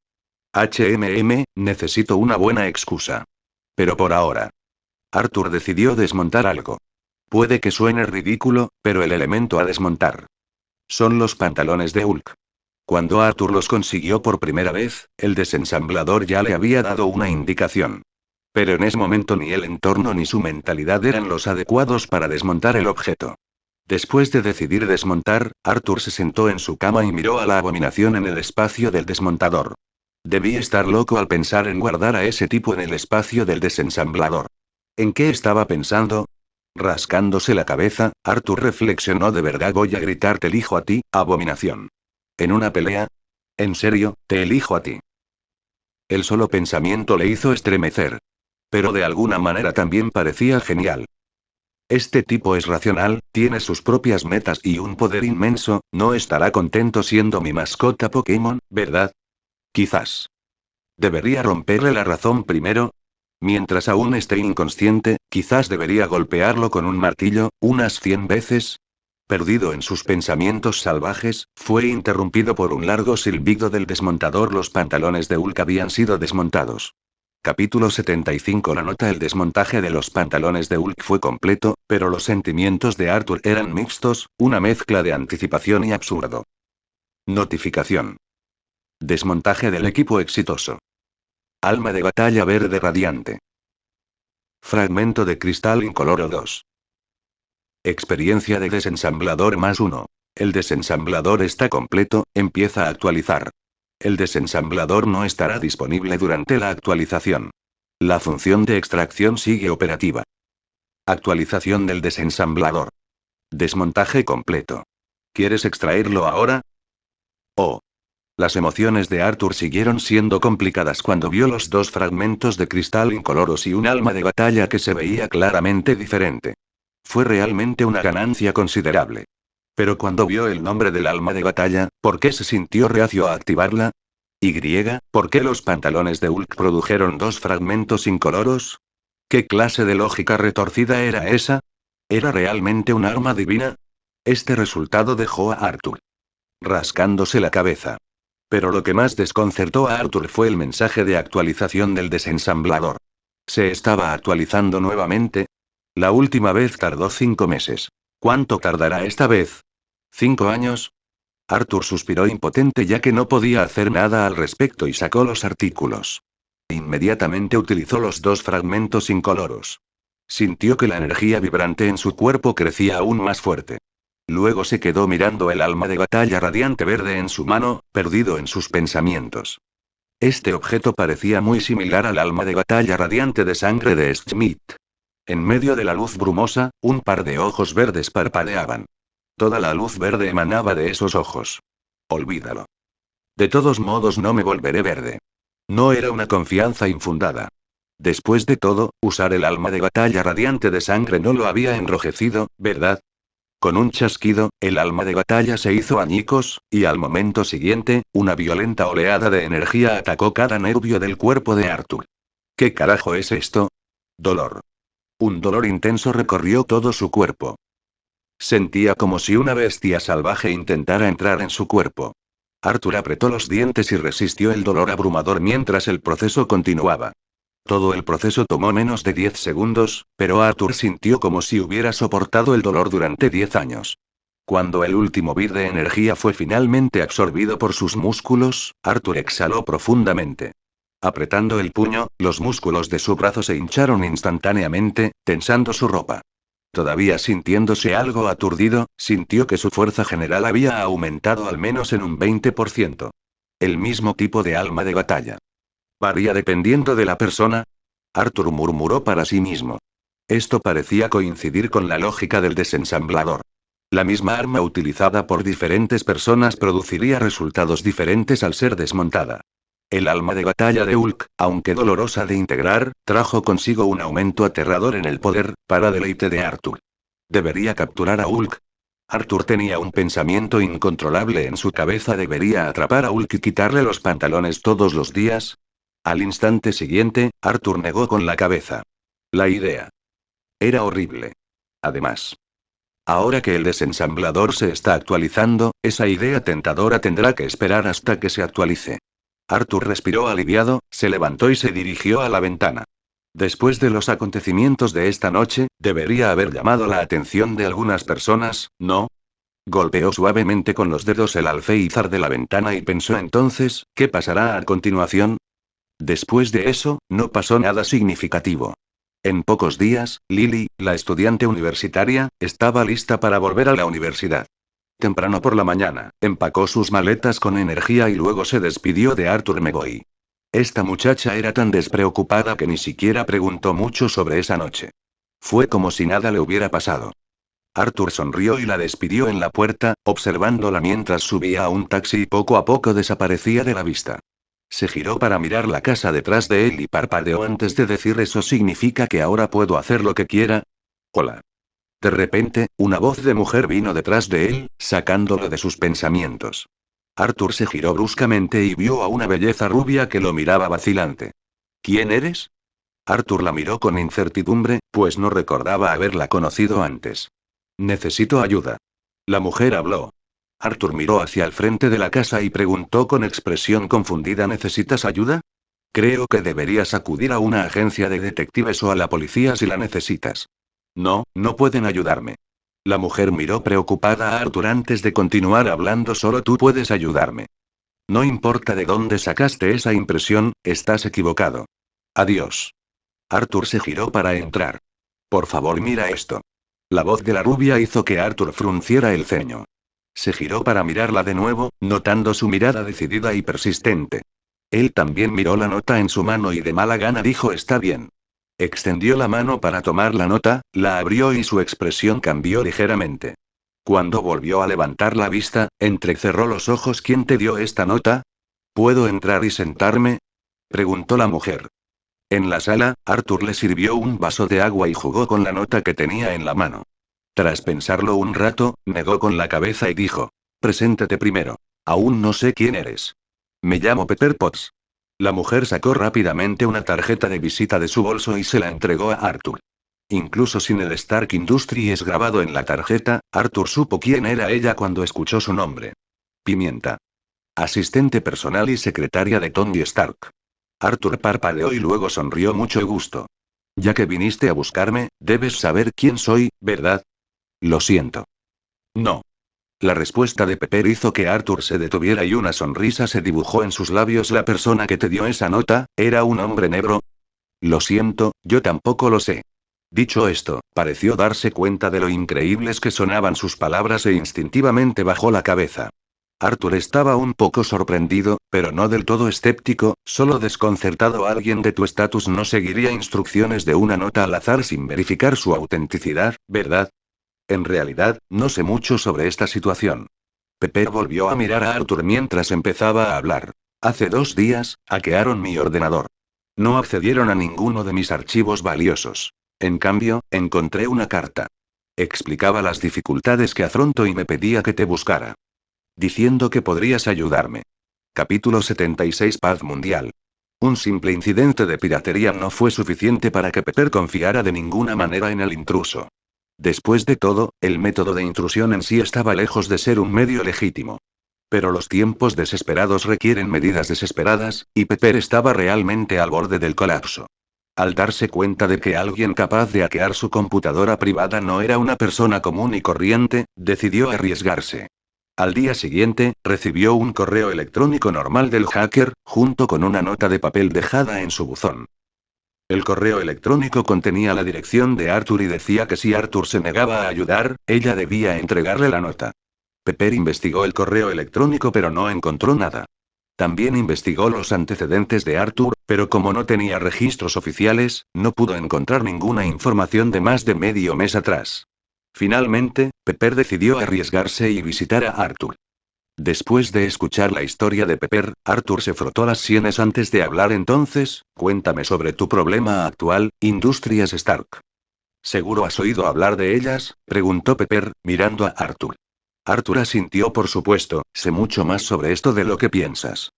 [SPEAKER 1] Necesito una buena excusa. Pero por ahora. Arthur decidió desmontar algo. Puede que suene ridículo, pero el elemento a desmontar son los pantalones de Hulk. Cuando Arthur los consiguió por primera vez, el desensamblador ya le había dado una indicación. Pero en ese momento ni el entorno ni su mentalidad eran los adecuados para desmontar el objeto. Después de decidir desmontar, Arthur se sentó en su cama y miró a la abominación en el espacio del desmontador. Debí estar loco al pensar en guardar a ese tipo en el espacio del desensamblador. ¿En qué estaba pensando? Rascándose la cabeza, Arthur reflexionó: ¿de verdad voy a gritar te elijo a ti, abominación? ¿En una pelea? ¿En serio, te elijo a ti? El solo pensamiento le hizo estremecer. Pero de alguna manera también parecía genial. Este tipo es racional, tiene sus propias metas y un poder inmenso, no estará contento siendo mi mascota Pokémon, ¿verdad? Quizás. ¿Debería romperle la razón primero? Mientras aún esté inconsciente, quizás debería golpearlo con un martillo, unas 100 veces. Perdido en sus pensamientos salvajes, fue interrumpido por un largo silbido del desmontador. Los pantalones de Hulk habían sido desmontados. Capítulo 75. La nota: el desmontaje de los pantalones de Hulk fue completo, pero los sentimientos de Arthur eran mixtos, una mezcla de anticipación y absurdo. Notificación. Desmontaje del equipo exitoso. Alma de batalla verde radiante. Fragmento de cristal incoloro 2. Experiencia de desensamblador +1. El desensamblador está completo, empieza a actualizar. El desensamblador no estará disponible durante la actualización. La función de extracción sigue operativa. Actualización del desensamblador. Desmontaje completo. ¿Quieres extraerlo ahora? Oh. Las emociones de Arthur siguieron siendo complicadas cuando vio los dos fragmentos de cristal incoloros y un alma de batalla que se veía claramente diferente. Fue realmente una ganancia considerable. Pero cuando vio el nombre del alma de batalla, ¿por qué se sintió reacio a activarla? ¿Por qué los pantalones de Hulk produjeron dos fragmentos incoloros? ¿Qué clase de lógica retorcida era esa? ¿Era realmente un arma divina? Este resultado dejó a Arthur rascándose la cabeza. Pero lo que más desconcertó a Arthur fue el mensaje de actualización del desensamblador. ¿Se estaba actualizando nuevamente? La última vez tardó 5 meses. ¿Cuánto tardará esta vez? ¿5 años? Arthur suspiró impotente ya que no podía hacer nada al respecto y sacó los artículos. Inmediatamente utilizó los dos fragmentos incoloros. Sintió que la energía vibrante en su cuerpo crecía aún más fuerte. Luego se quedó mirando el alma de batalla radiante verde en su mano, perdido en sus pensamientos. Este objeto parecía muy similar al alma de batalla radiante de sangre de Schmidt. En medio de la luz brumosa, un par de ojos verdes parpadeaban. Toda la luz verde emanaba de esos ojos. Olvídalo. De todos modos no me volveré verde. No era una confianza infundada. Después de todo, usar el alma de batalla radiante de sangre no lo había enrojecido, ¿verdad? Con un chasquido, el alma de batalla se hizo añicos, y al momento siguiente, una violenta oleada de energía atacó cada nervio del cuerpo de Arthur. ¿Qué carajo es esto? Dolor. Un dolor intenso recorrió todo su cuerpo. Sentía como si una bestia salvaje intentara entrar en su cuerpo. Arthur apretó los dientes y resistió el dolor abrumador mientras el proceso continuaba. Todo el proceso tomó menos de 10 segundos, pero Arthur sintió como si hubiera soportado el dolor durante 10 años. Cuando el último bit de energía fue finalmente absorbido por sus músculos, Arthur exhaló profundamente. Apretando el puño, los músculos de su brazo se hincharon instantáneamente, tensando su ropa. Todavía sintiéndose algo aturdido, sintió que su fuerza general había aumentado al menos en un 20%. El mismo tipo de alma de batalla. ¿Varía dependiendo de la persona? Arthur murmuró para sí mismo. Esto parecía coincidir con la lógica del desensamblador. La misma arma utilizada por diferentes personas produciría resultados diferentes al ser desmontada. El alma de batalla de Hulk, aunque dolorosa de integrar, trajo consigo un aumento aterrador en el poder, para deleite de Arthur. ¿Debería capturar a Hulk? Arthur tenía un pensamiento incontrolable en su cabeza. ¿Debería atrapar a Hulk y quitarle los pantalones todos los días? Al instante siguiente, Arthur negó con la cabeza. La idea era horrible. Además, ahora que el desensamblador se está actualizando, esa idea tentadora tendrá que esperar hasta que se actualice. Arthur respiró aliviado, se levantó y se dirigió a la ventana. Después de los acontecimientos de esta noche, debería haber llamado la atención de algunas personas, ¿no? Golpeó suavemente con los dedos el alféizar de la ventana y pensó entonces, ¿qué pasará a continuación? Después de eso, no pasó nada significativo. En pocos días, Lily, la estudiante universitaria, estaba lista para volver a la universidad. Temprano por la mañana, empacó sus maletas con energía y luego se despidió de Arthur Megoy. Esta muchacha era tan despreocupada que ni siquiera preguntó mucho sobre esa noche. Fue como si nada le hubiera pasado. Arthur sonrió y la despidió en la puerta, observándola mientras subía a un taxi y poco a poco desaparecía de la vista. Se giró para mirar la casa detrás de él y parpadeó antes de decir: ¿eso significa que ahora puedo hacer lo que quiera? Hola. De repente, una voz de mujer vino detrás de él, sacándolo de sus pensamientos. Arthur se giró bruscamente y vio a una belleza rubia que lo miraba vacilante. ¿Quién eres? Arthur la miró con incertidumbre, pues no recordaba haberla conocido antes. Necesito ayuda. La mujer habló. Arthur miró hacia el frente de la casa y preguntó con expresión confundida: ¿necesitas ayuda? Creo que deberías acudir a una agencia de detectives o a la policía si la necesitas. No, no pueden ayudarme. La mujer miró preocupada a Arthur antes de continuar hablando: solo tú puedes ayudarme. No importa de dónde sacaste esa impresión, estás equivocado. Adiós. Arthur se giró para entrar. Por favor, mira esto. La voz de la rubia hizo que Arthur frunciera el ceño. Se giró para mirarla de nuevo, notando su mirada decidida y persistente. Él también miró la nota en su mano y de mala gana dijo: está bien. Extendió la mano para tomar la nota, la abrió y su expresión cambió ligeramente. Cuando volvió a levantar la vista, entrecerró los ojos. ¿Quién te dio esta nota? ¿Puedo entrar y sentarme? Preguntó la mujer. En la sala, Arthur le sirvió un vaso de agua y jugó con la nota que tenía en la mano. Tras pensarlo un rato, negó con la cabeza y dijo: preséntate primero. Aún no sé quién eres. Me llamo Pepper Potts. La mujer sacó rápidamente una tarjeta de visita de su bolso y se la entregó a Arthur. Incluso sin el Stark Industries grabado en la tarjeta, Arthur supo quién era ella cuando escuchó su nombre. Pimienta. Asistente personal y secretaria de Tony Stark. Arthur parpadeó y luego sonrió mucho gusto. Ya que viniste a buscarme, debes saber quién soy, ¿verdad? Lo siento. No. La respuesta de Pepper hizo que Arthur se detuviera y una sonrisa se dibujó en sus labios. ¿La persona que te dio esa nota, era un hombre negro? Lo siento, yo tampoco lo sé. Dicho esto, pareció darse cuenta de lo increíbles que sonaban sus palabras e instintivamente bajó la cabeza. Arthur estaba un poco sorprendido, pero no del todo escéptico, solo desconcertado. Alguien de tu estatus no seguiría instrucciones de una nota al azar sin verificar su autenticidad, ¿verdad? En realidad, no sé mucho sobre esta situación. Pepper volvió a mirar a Arthur mientras empezaba a hablar. Hace 2 días, hackearon mi ordenador. No accedieron a ninguno de mis archivos valiosos. En cambio, encontré una carta. Explicaba las dificultades que afronto y me pedía que te buscara. Diciendo que podrías ayudarme. Capítulo 76. Paz mundial. Un simple incidente de piratería no fue suficiente para que Pepper confiara de ninguna manera en el intruso. Después de todo, el método de intrusión en sí estaba lejos de ser un medio legítimo. Pero los tiempos desesperados requieren medidas desesperadas, y Pepper estaba realmente al borde del colapso. Al darse cuenta de que alguien capaz de hackear su computadora privada no era una persona común y corriente, decidió arriesgarse. Al día siguiente, recibió un correo electrónico normal del hacker, junto con una nota de papel dejada en su buzón. El correo electrónico contenía la dirección de Arthur y decía que si Arthur se negaba a ayudar, ella debía entregarle la nota. Pepper investigó el correo electrónico pero no encontró nada. También investigó los antecedentes de Arthur, pero como no tenía registros oficiales, no pudo encontrar ninguna información de más de medio mes atrás. Finalmente, Pepper decidió arriesgarse y visitar a Arthur. Después de escuchar la historia de Pepper, Arthur se frotó las sienes antes de hablar. Entonces, cuéntame sobre tu problema actual, Industrias Stark. ¿Seguro has oído hablar de ellas?, preguntó Pepper, mirando a Arthur. Arthur asintió. Por supuesto, sé mucho más sobre esto de lo que piensas.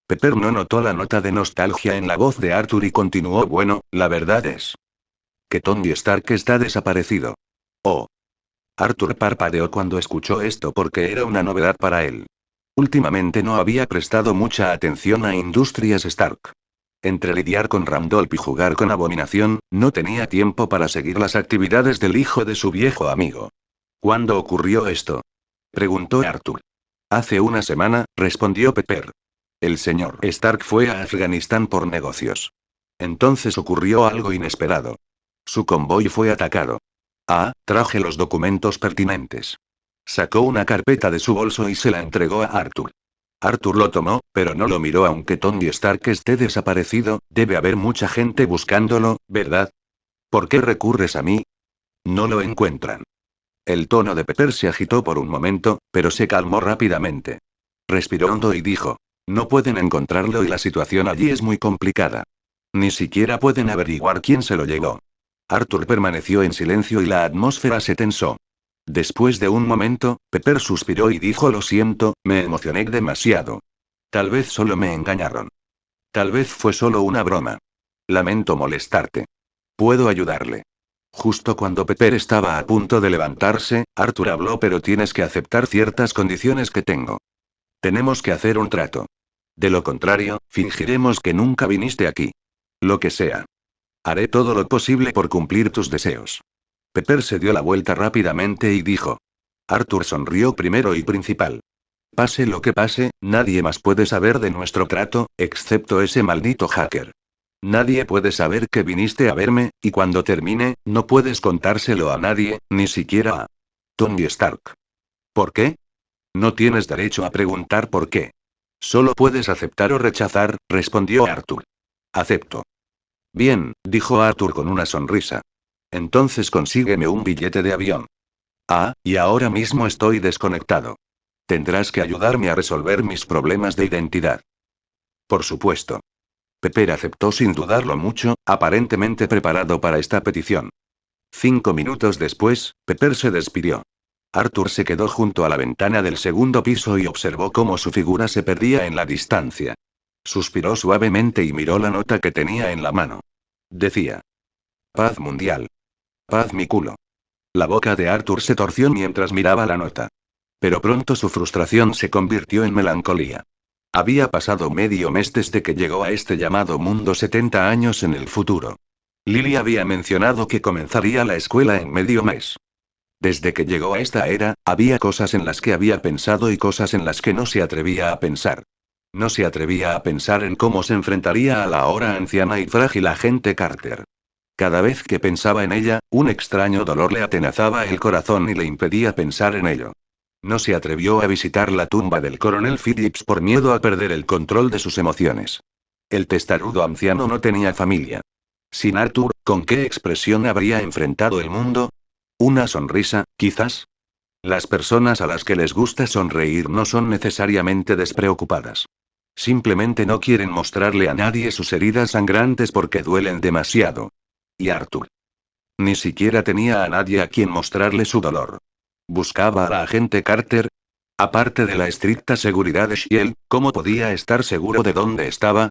[SPEAKER 1] Pepper no notó la nota de nostalgia en la voz de Arthur y continuó. Bueno, la verdad es que Tony Stark está desaparecido. Oh. Arthur parpadeó cuando escuchó esto porque era una novedad para él. Últimamente no había prestado mucha atención a Industrias Stark. Entre lidiar con Randolph y jugar con Abominación, no tenía tiempo para seguir las actividades del hijo de su viejo amigo. ¿Cuándo ocurrió esto?, preguntó Arthur. Hace una semana, respondió Pepper. El señor Stark fue a Afganistán por negocios. Entonces ocurrió algo inesperado. Su convoy fue atacado. Traje los documentos pertinentes. Sacó una carpeta de su bolso y se la entregó a Arthur. Arthur lo tomó, pero no lo miró. Aunque Tony Stark esté desaparecido, debe haber mucha gente buscándolo, ¿verdad? ¿Por qué recurres a mí? No lo encuentran. El tono de Pepper se agitó por un momento, pero se calmó rápidamente. Respiró hondo y dijo: no pueden encontrarlo y la situación allí es muy complicada. Ni siquiera pueden averiguar quién se lo llevó. Arthur permaneció en silencio y la atmósfera se tensó. Después de un momento, Pepper suspiró y dijo: lo siento, me emocioné demasiado. Tal vez solo me engañaron. Tal vez fue solo una broma. Lamento molestarte. ¿Puedo ayudarle? Justo cuando Pepper estaba a punto de levantarse, Arthur habló: pero tienes que aceptar ciertas condiciones que tengo. Tenemos que hacer un trato. De lo contrario, fingiremos que nunca viniste aquí. Lo que sea. Haré todo lo posible por cumplir tus deseos. Pepper se dio la vuelta rápidamente y dijo. Arthur sonrió primero y principal. Pase lo que pase, nadie más puede saber de nuestro trato, excepto ese maldito hacker. Nadie puede saber que viniste a verme, y cuando termine, no puedes contárselo a nadie, ni siquiera a Tony Stark. ¿Por qué? No tienes derecho a preguntar por qué. Solo puedes aceptar o rechazar, respondió Arthur. Acepto. Bien, dijo Arthur con una sonrisa. Entonces consígueme un billete de avión. Y ahora mismo estoy desconectado. Tendrás que ayudarme a resolver mis problemas de identidad. Por supuesto. Pepper aceptó sin dudarlo mucho, aparentemente preparado para esta petición. 5 minutos después, Pepper se despidió. Arthur se quedó junto a la ventana del segundo piso y observó cómo su figura se perdía en la distancia. Suspiró suavemente y miró la nota que tenía en la mano. Decía: paz mundial. Paz mi culo. La boca de Arthur se torció mientras miraba la nota. Pero pronto su frustración se convirtió en melancolía. Había pasado medio mes desde que llegó a este llamado mundo, 70 años en el futuro. Lily había mencionado que comenzaría la escuela en medio mes. Desde que llegó a esta era, había cosas en las que había pensado y cosas en las que no se atrevía a pensar. No se atrevía a pensar en cómo se enfrentaría a la ahora anciana y frágil agente Carter. Cada vez que pensaba en ella, un extraño dolor le atenazaba el corazón y le impedía pensar en ello. No se atrevió a visitar la tumba del coronel Phillips por miedo a perder el control de sus emociones. El testarudo anciano no tenía familia. Sin Arthur, ¿con qué expresión habría enfrentado el mundo? ¿Una sonrisa, quizás? Las personas a las que les gusta sonreír no son necesariamente despreocupadas. Simplemente no quieren mostrarle a nadie sus heridas sangrantes porque duelen demasiado. Y Arthur ni siquiera tenía a nadie a quien mostrarle su dolor. ¿Buscaba a la agente Carter? Aparte de la estricta seguridad de Shield, ¿cómo podía estar seguro de dónde estaba?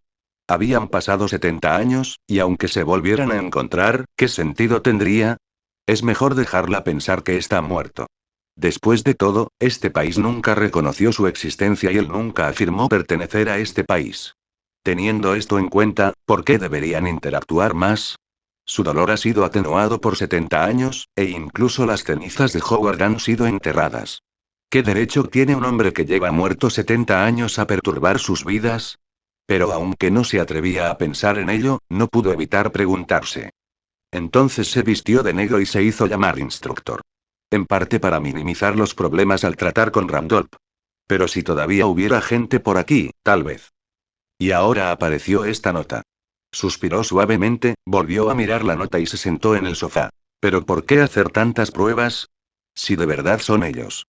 [SPEAKER 1] Habían pasado 70 años, y aunque se volvieran a encontrar, ¿qué sentido tendría? Es mejor dejarla pensar que está muerto. Después de todo, este país nunca reconoció su existencia y él nunca afirmó pertenecer a este país. Teniendo esto en cuenta, ¿por qué deberían interactuar más? Su dolor ha sido atenuado por 70 años, e incluso las cenizas de Howard han sido enterradas. ¿Qué derecho tiene un hombre que lleva muerto 70 años a perturbar sus vidas? Pero aunque no se atrevía a pensar en ello, no pudo evitar preguntarse. Entonces se vistió de negro y se hizo llamar instructor. En parte para minimizar los problemas al tratar con Randolph. Pero si todavía hubiera gente por aquí, tal vez. Y ahora apareció esta nota. Suspiró suavemente, volvió a mirar la nota y se sentó en el sofá. ¿Pero por qué hacer tantas pruebas? Si de verdad son ellos.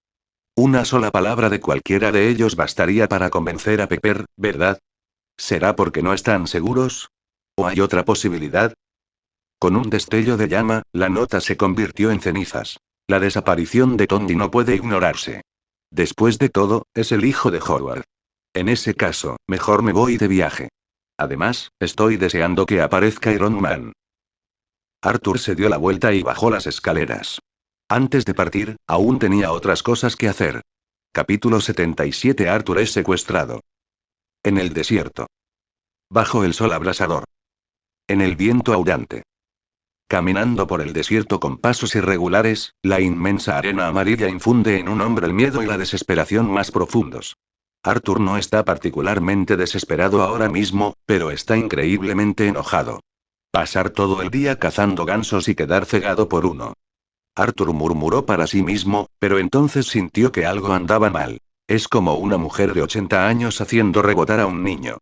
[SPEAKER 1] Una sola palabra de cualquiera de ellos bastaría para convencer a Pepper, ¿verdad? ¿Será porque no están seguros? ¿O hay otra posibilidad? Con un destello de llama, la nota se convirtió en cenizas. La desaparición de Tondi no puede ignorarse. Después de todo, es el hijo de Howard. En ese caso, mejor me voy de viaje. Además, estoy deseando que aparezca Iron Man. Arthur se dio la vuelta y bajó las escaleras. Antes de partir, aún tenía otras cosas que hacer. Capítulo 77. Arthur es secuestrado. En el desierto. Bajo el sol abrasador. En el viento aullante. Caminando por el desierto con pasos irregulares, la inmensa arena amarilla infunde en un hombre el miedo y la desesperación más profundos. Arthur no está particularmente desesperado ahora mismo, pero está increíblemente enojado. Pasar todo el día cazando gansos y quedar cegado por uno. Arthur murmuró para sí mismo, pero entonces sintió que algo andaba mal. Es como una mujer de 80 años haciendo rebotar a un niño.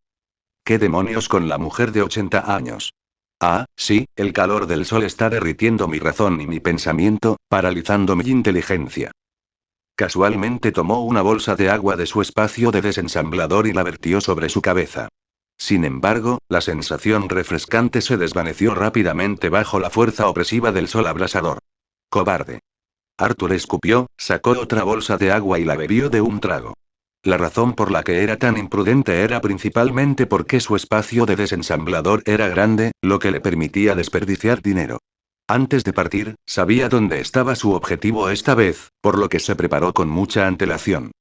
[SPEAKER 1] ¿Qué demonios con la mujer de 80 años? Ah, sí, el calor del sol está derritiendo mi razón y mi pensamiento, paralizando mi inteligencia. Casualmente tomó una bolsa de agua de su espacio de desensamblador y la vertió sobre su cabeza. Sin embargo, la sensación refrescante se desvaneció rápidamente bajo la fuerza opresiva del sol abrasador. Cobarde. Arthur escupió, sacó otra bolsa de agua y la bebió de un trago. La razón por la que era tan imprudente era principalmente porque su espacio de desensamblador era grande, lo que le permitía desperdiciar dinero. Antes de partir, sabía dónde estaba su objetivo esta vez, por lo que se preparó con mucha antelación.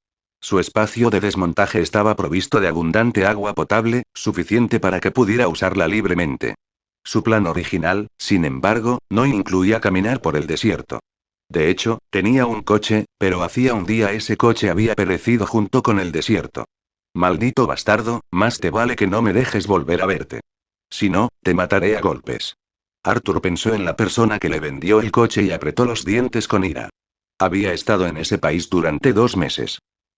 [SPEAKER 1] Su espacio de desmontaje estaba provisto de abundante agua potable, suficiente para que pudiera usarla libremente. Su plan original, sin embargo, no incluía caminar por el desierto. De hecho, tenía un coche, pero hacía un día ese coche había perecido junto con el desierto. Maldito bastardo, más te vale que no me dejes volver a verte. Si no, te mataré a golpes. Arthur pensó en la persona que le vendió el coche y apretó los dientes con ira. Había estado en ese país durante 2 meses.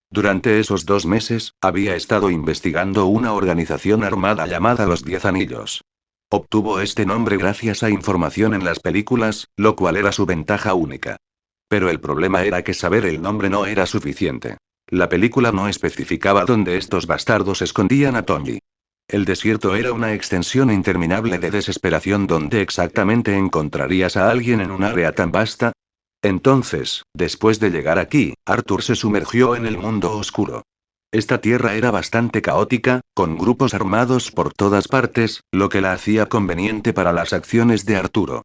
[SPEAKER 1] Durante esos 2 meses, había estado investigando una organización armada llamada los 10 Anillos. Obtuvo este nombre gracias a información en las películas, lo cual era su ventaja única. Pero el problema era que saber el nombre no era suficiente. La película no especificaba dónde estos bastardos escondían a Tony. El desierto era una extensión interminable de desesperación donde exactamente encontrarías a alguien en un área tan vasta. Entonces, después de llegar aquí, Arthur se sumergió en el mundo oscuro. Esta tierra era bastante caótica, con grupos armados por todas partes, lo que la hacía conveniente para las acciones de Arturo.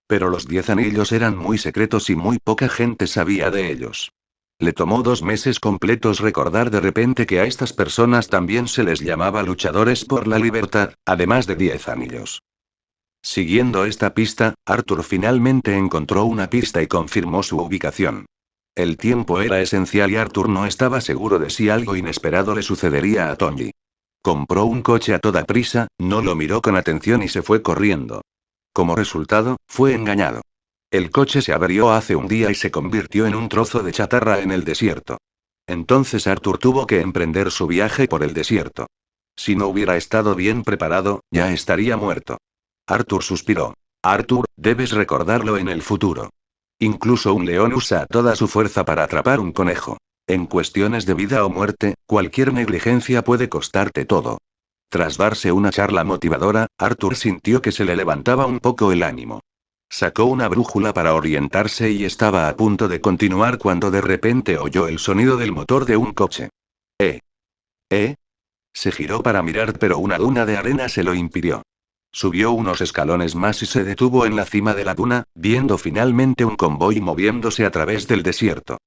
[SPEAKER 1] Pero los 10 anillos eran muy secretos y muy poca gente sabía de ellos. Le tomó 2 meses completos recordar de repente que a estas personas también se les llamaba luchadores por la libertad, además de 10 anillos. Siguiendo esta pista, Arthur finalmente encontró una pista y confirmó su ubicación. El tiempo era esencial y Arthur no estaba seguro de si algo inesperado le sucedería a Tony. Compró un coche a toda prisa, no lo miró con atención y se fue corriendo. Como resultado, fue engañado. El coche se averió hace un día y se convirtió en un trozo de chatarra en el desierto. Entonces Arthur tuvo que emprender su viaje por el desierto. Si no hubiera estado bien preparado, ya estaría muerto. Arthur suspiró. Arthur, debes recordarlo en el futuro. Incluso un león usa toda su fuerza para atrapar un conejo. En cuestiones de vida o muerte, cualquier negligencia puede costarte todo. Tras darse una charla motivadora, Arthur sintió que se le levantaba un poco el ánimo. Sacó una brújula para orientarse y estaba a punto de continuar cuando de repente oyó el sonido del motor de un coche. ¿Eh? Se giró para mirar, pero una duna de arena se lo impidió. Subió unos escalones más y se detuvo en la cima de la duna, viendo finalmente un convoy moviéndose a través del desierto.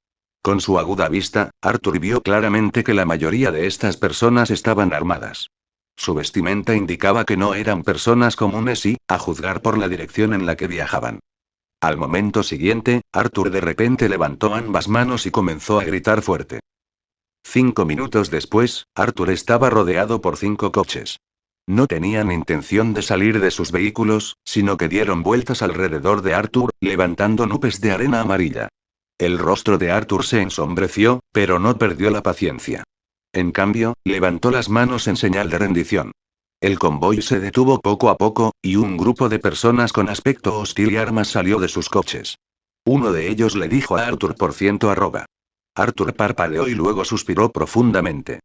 [SPEAKER 1] Con su aguda vista, Arthur vio claramente que la mayoría de estas personas estaban armadas. Su vestimenta indicaba que no eran personas comunes y, a juzgar por la dirección en la que viajaban. Al momento siguiente, Arthur de repente levantó ambas manos y comenzó a gritar fuerte. 5 minutos después, Arthur estaba rodeado por 5 coches. No tenían intención de salir de sus vehículos, sino que dieron vueltas alrededor de Arthur, levantando nubes de arena amarilla. El rostro de Arthur se ensombreció, pero no perdió la paciencia. En cambio, levantó las manos en señal de rendición. El convoy se detuvo poco a poco, y un grupo de personas con aspecto hostil y armas salió de sus coches. Uno de ellos le dijo a Arthur por ciento arroba. Arthur parpadeó y luego suspiró profundamente.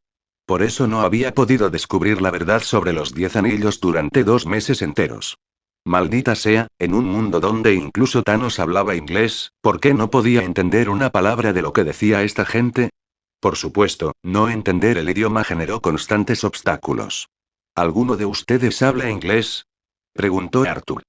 [SPEAKER 1] Por eso no había podido descubrir la verdad sobre los 10 anillos durante 2 meses enteros. Maldita sea, en un mundo donde incluso Thanos hablaba inglés, ¿por qué no podía entender una palabra de lo que decía esta gente? Por supuesto, no entender el idioma generó constantes obstáculos. ¿Alguno de ustedes habla inglés? Preguntó Arthur.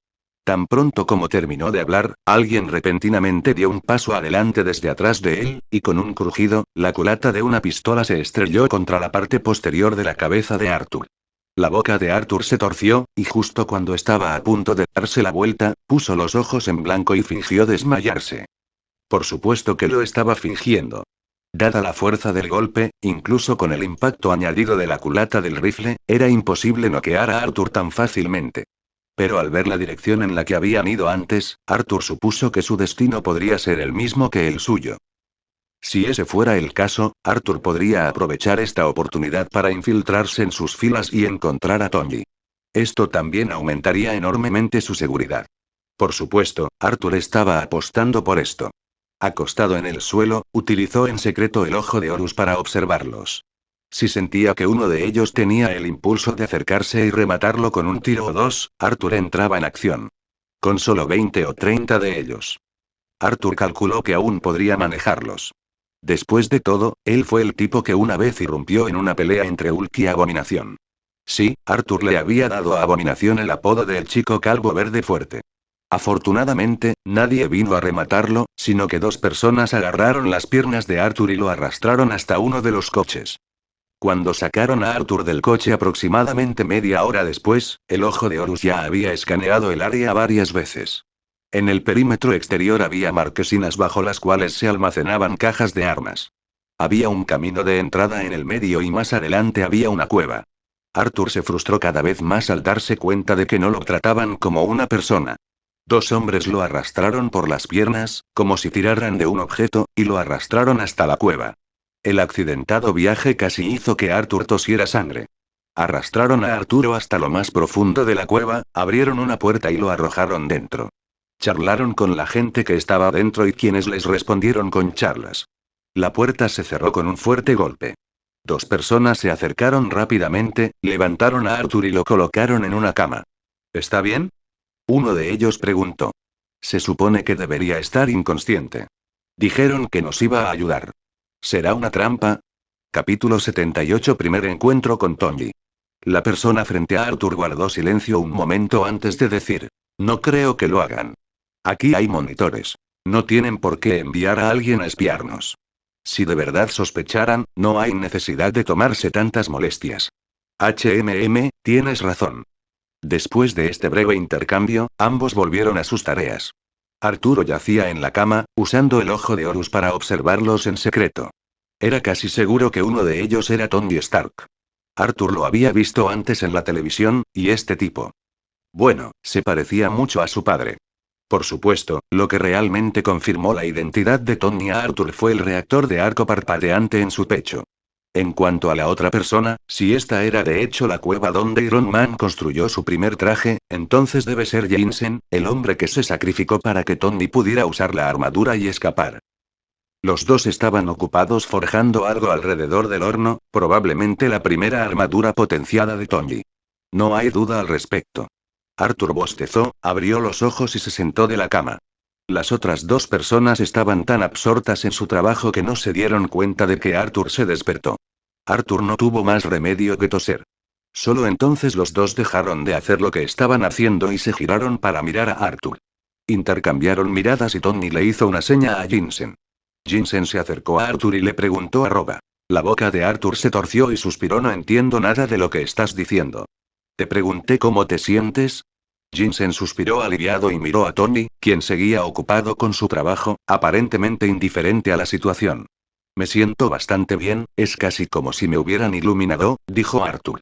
[SPEAKER 1] Tan pronto como terminó de hablar, alguien repentinamente dio un paso adelante desde atrás de él, y con un crujido, la culata de una pistola se estrelló contra la parte posterior de la cabeza de Arthur. La boca de Arthur se torció, y justo cuando estaba a punto de darse la vuelta, puso los ojos en blanco y fingió desmayarse. Por supuesto que lo estaba fingiendo. Dada la fuerza del golpe, incluso con el impacto añadido de la culata del rifle, era imposible noquear a Arthur tan fácilmente. Pero al ver la dirección en la que habían ido antes, Arthur supuso que su destino podría ser el mismo que el suyo. Si ese fuera el caso, Arthur podría aprovechar esta oportunidad para infiltrarse en sus filas y encontrar a Tony. Esto también aumentaría enormemente su seguridad. Por supuesto, Arthur estaba apostando por esto. Acostado en el suelo, utilizó en secreto el ojo de Horus para observarlos. Si sentía que uno de ellos tenía el impulso de acercarse y rematarlo con un tiro o dos, Arthur entraba en acción. Con solo 20 o 30 de ellos. Arthur calculó que aún podría manejarlos. Después de todo, él fue el tipo que una vez irrumpió en una pelea entre Hulk y Abominación. Sí, Arthur le había dado a Abominación el apodo de el chico calvo verde fuerte. Afortunadamente, nadie vino a rematarlo, sino que 2 personas agarraron las piernas de Arthur y lo arrastraron hasta uno de los coches. Cuando sacaron a Arthur del coche aproximadamente media hora después, el ojo de Horus ya había escaneado el área varias veces. En el perímetro exterior había marquesinas bajo las cuales se almacenaban cajas de armas. Había un camino de entrada en el medio y más adelante había una cueva. Arthur se frustró cada vez más al darse cuenta de que no lo trataban como una persona. 2 hombres lo arrastraron por las piernas, como si tiraran de un objeto, y lo arrastraron hasta la cueva. El accidentado viaje casi hizo que Arthur tosiera sangre. Arrastraron a Arturo hasta lo más profundo de la cueva, abrieron una puerta y lo arrojaron dentro. Charlaron con la gente que estaba dentro y quienes les respondieron con charlas. La puerta se cerró con un fuerte golpe. 2 personas se acercaron rápidamente, levantaron a Arthur y lo colocaron en una cama. ¿Está bien? Uno de ellos preguntó. Se supone que debería estar inconsciente. Dijeron que nos iba a ayudar. ¿Será una trampa? Capítulo 78. Primer encuentro con Tony. La persona frente a Arthur guardó silencio un momento antes de decir. No creo que lo hagan. Aquí hay monitores. No tienen por qué enviar a alguien a espiarnos. Si de verdad sospecharan, no hay necesidad de tomarse tantas molestias. Tienes razón. Después de este breve intercambio, ambos volvieron a sus tareas. Arturo yacía en la cama, usando el ojo de Horus para observarlos en secreto. Era casi seguro que uno de ellos era Tony Stark. Arthur lo había visto antes en la televisión, y este tipo. Bueno, se parecía mucho a su padre. Por supuesto, lo que realmente confirmó la identidad de Tony a Arthur fue el reactor de arco parpadeante en su pecho. En cuanto a la otra persona, si esta era de hecho la cueva donde Iron Man construyó su primer traje, entonces debe ser Jensen, el hombre que se sacrificó para que Tony pudiera usar la armadura y escapar. Los dos estaban ocupados forjando algo alrededor del horno, probablemente la primera armadura potenciada de Tony. No hay duda al respecto. Arthur bostezó, abrió los ojos y se sentó de la cama. Las otras 2 personas estaban tan absortas en su trabajo que no se dieron cuenta de que Arthur se despertó. Arthur no tuvo más remedio que toser. Solo entonces los 2 dejaron de hacer lo que estaban haciendo y se giraron para mirar a Arthur. Intercambiaron miradas y Tony le hizo una seña a Jensen. Jensen se acercó a Arthur y le preguntó arroba. La boca de Arthur se torció y suspiró. No entiendo nada de lo que estás diciendo. Te pregunté cómo te sientes. Jinsen suspiró aliviado y miró a Tony, quien seguía ocupado con su trabajo, aparentemente indiferente a la situación. Me siento bastante bien, es casi como si me hubieran iluminado, dijo Arthur.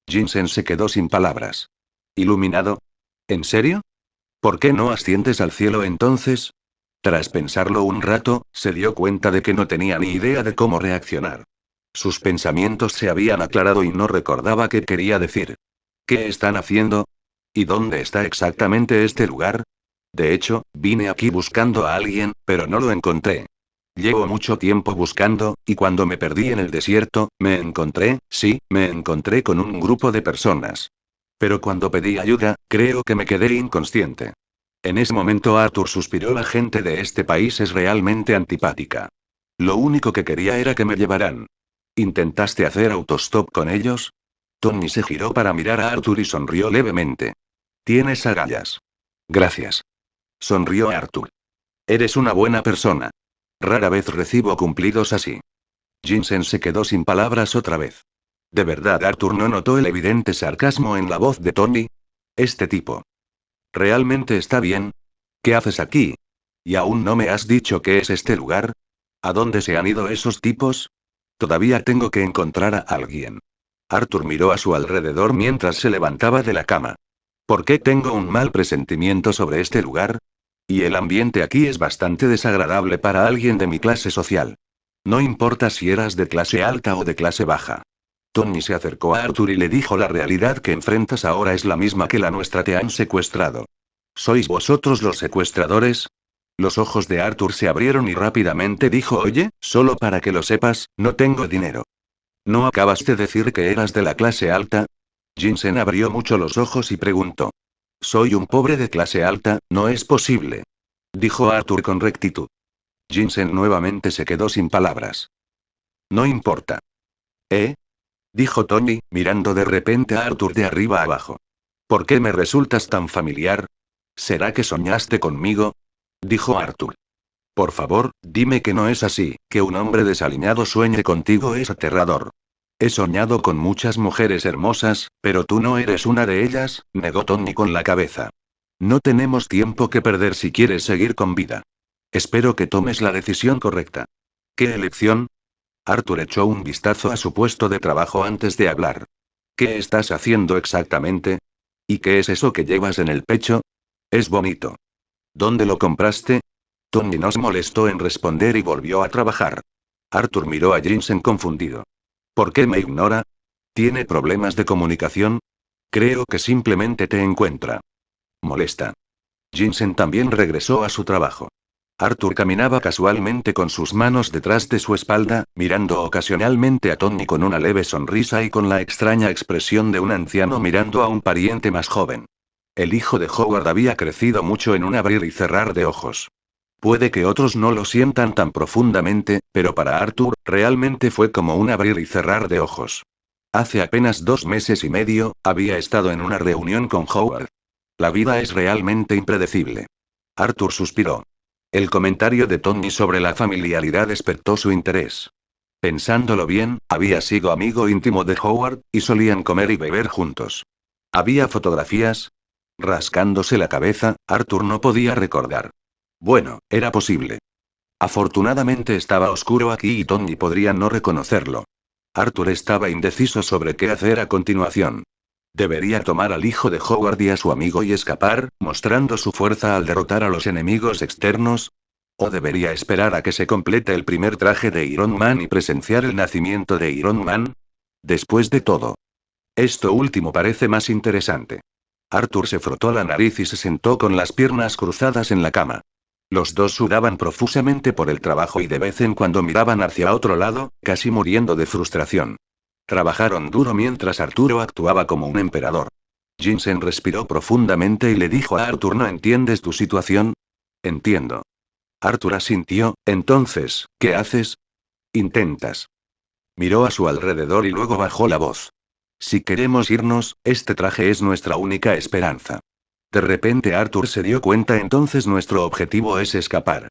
[SPEAKER 1] Jinsen se quedó sin palabras. ¿Iluminado? ¿En serio? ¿Por qué no asciendes al cielo entonces? Tras pensarlo un rato, se dio cuenta de que no tenía ni idea de cómo reaccionar. Sus pensamientos se habían aclarado y no recordaba qué quería decir. ¿Qué están haciendo? ¿Y dónde está exactamente este lugar? De hecho, vine aquí buscando a alguien, pero no lo encontré. Llevo mucho tiempo buscando, y cuando me perdí en el desierto, me encontré con un grupo de personas. Pero cuando pedí ayuda, creo que me quedé inconsciente. En ese momento Arthur suspiró. La gente de este país es realmente antipática. Lo único que quería era que me llevaran. ¿Intentaste hacer autostop con ellos? Tony se giró para mirar a Arthur y sonrió levemente. Tienes agallas. Gracias. Sonrió Arthur. Eres una buena persona. Rara vez recibo cumplidos así. Jinsen se quedó sin palabras otra vez. ¿De verdad Arthur no notó el evidente sarcasmo en la voz de Tony? Este tipo. ¿Realmente está bien? ¿Qué haces aquí? ¿Y aún no me has dicho qué es este lugar? ¿A dónde se han ido esos tipos? Todavía tengo que encontrar a alguien. Arthur miró a su alrededor mientras se levantaba de la cama. ¿Por qué tengo un mal presentimiento sobre este lugar? Y el ambiente aquí es bastante desagradable para alguien de mi clase social. No importa si eras de clase alta o de clase baja. Tony se acercó a Arthur y le dijo: la realidad que enfrentas ahora es la misma que la nuestra. Te han secuestrado. ¿Sois vosotros los secuestradores? Los ojos de Arthur se abrieron y rápidamente dijo: oye, solo para que lo sepas, no tengo dinero. ¿No acabas de decir que eras de la clase alta? Jinsen abrió mucho los ojos y preguntó. Soy un pobre de clase alta, no es posible. Dijo Arthur con rectitud. Jinsen nuevamente se quedó sin palabras. No importa. ¿Eh? Dijo Tony, mirando de repente a Arthur de arriba abajo. ¿Por qué me resultas tan familiar? ¿Será que soñaste conmigo? Dijo Arthur. Por favor, dime que no es así, que un hombre desaliñado sueñe contigo es aterrador. He soñado con muchas mujeres hermosas, pero tú no eres una de ellas, negó Tony con la cabeza. No tenemos tiempo que perder si quieres seguir con vida. Espero que tomes la decisión correcta. ¿Qué elección? Arthur echó un vistazo a su puesto de trabajo antes de hablar. ¿Qué estás haciendo exactamente? ¿Y qué es eso que llevas en el pecho? Es bonito. ¿Dónde lo compraste? Tony no se molestó en responder y volvió a trabajar. Arthur miró a Jinsen confundido. ¿Por qué me ignora? ¿Tiene problemas de comunicación? Creo que simplemente te encuentra molesta. Jinsen también regresó a su trabajo. Arthur caminaba casualmente con sus manos detrás de su espalda, mirando ocasionalmente a Tony con una leve sonrisa y con la extraña expresión de un anciano mirando a un pariente más joven. El hijo de Howard había crecido mucho en un abrir y cerrar de ojos. Puede que otros no lo sientan tan profundamente, pero para Arthur, realmente fue como un abrir y cerrar de ojos. Hace apenas 2 meses y medio, había estado en una reunión con Howard. La vida es realmente impredecible. Arthur suspiró. El comentario de Tony sobre la familiaridad despertó su interés. Pensándolo bien, había sido amigo íntimo de Howard, y solían comer y beber juntos. ¿Había fotografías? Rascándose la cabeza, Arthur no podía recordar. Bueno, era posible. Afortunadamente estaba oscuro aquí y Tony podría no reconocerlo. Arthur estaba indeciso sobre qué hacer a continuación. ¿Debería tomar al hijo de Howard y a su amigo y escapar, mostrando su fuerza al derrotar a los enemigos externos? ¿O debería esperar a que se complete el primer traje de Iron Man y presenciar el nacimiento de Iron Man? Después de todo, esto último parece más interesante. Arthur se frotó la nariz y se sentó con las piernas cruzadas en la cama. Los dos sudaban profusamente por el trabajo y de vez en cuando miraban hacia otro lado, casi muriendo de frustración. Trabajaron duro mientras Arturo actuaba como un emperador. Jinsen respiró profundamente y le dijo a Arthur: ¿no entiendes tu situación? Entiendo. Arthur asintió. Entonces, ¿qué haces? Intentas. Miró a su alrededor y luego bajó la voz. Si queremos irnos, este traje es nuestra única esperanza. De repente Arthur se dio cuenta: entonces nuestro objetivo es escapar.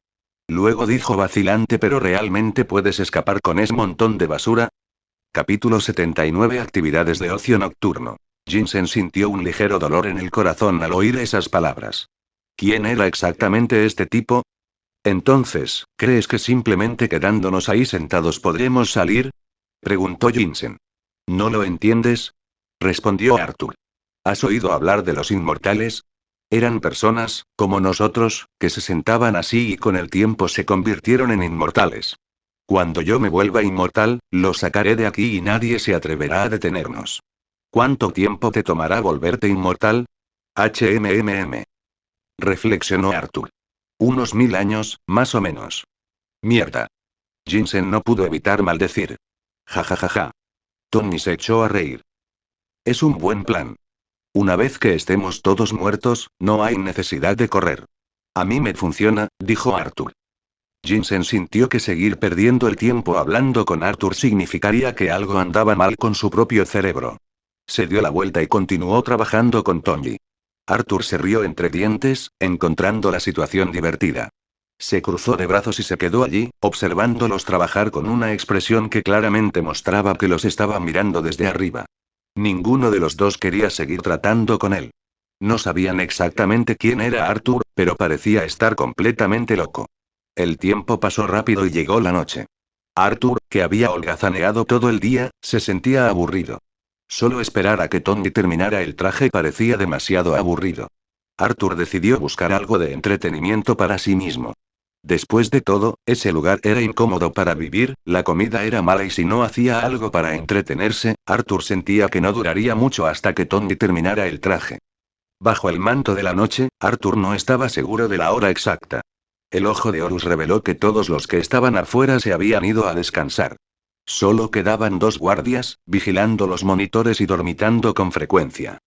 [SPEAKER 1] Luego dijo vacilante, ¿pero realmente puedes escapar con ese montón de basura? Capítulo 79. Actividades de ocio nocturno. Jinsen sintió un ligero dolor en el corazón al oír esas palabras. ¿Quién era exactamente este tipo? Entonces, ¿crees que simplemente quedándonos ahí sentados podremos salir? Preguntó Jinsen. ¿No lo entiendes? Respondió Arthur. ¿Has oído hablar de los inmortales? Eran personas, como nosotros, que se sentaban así y con el tiempo se convirtieron en inmortales. Cuando yo me vuelva inmortal, lo sacaré de aquí y nadie se atreverá a detenernos. ¿Cuánto tiempo te tomará volverte inmortal? HMMM. Reflexionó Arthur. Unos 1000 años, más o menos. Mierda. Jinsen no pudo evitar maldecir. Ja ja ja ja. Tony se echó a reír. Es un buen plan. Una vez que estemos todos muertos, no hay necesidad de correr. A mí me funciona, dijo Arthur. Jinsen sintió que seguir perdiendo el tiempo hablando con Arthur significaría que algo andaba mal con su propio cerebro. Se dio la vuelta y continuó trabajando con Tony. Arthur se rió entre dientes, encontrando la situación divertida. Se cruzó de brazos y se quedó allí, observándolos trabajar con una expresión que claramente mostraba que los estaba mirando desde arriba. Ninguno de los dos quería seguir tratando con él. No sabían exactamente quién era Arthur, pero parecía estar completamente loco. El tiempo pasó rápido y llegó la noche. Arthur, que había holgazaneado todo el día, se sentía aburrido. Solo esperar a que Tony terminara el traje parecía demasiado aburrido. Arthur decidió buscar algo de entretenimiento para sí mismo. Después de todo, ese lugar era incómodo para vivir, la comida era mala y si no hacía algo para entretenerse, Arthur sentía que no duraría mucho hasta que Tony terminara el traje. Bajo el manto de la noche, Arthur no estaba seguro de la hora exacta. El ojo de Horus reveló que todos los que estaban afuera se habían ido a descansar. Solo quedaban 2 guardias, vigilando los monitores y dormitando con frecuencia.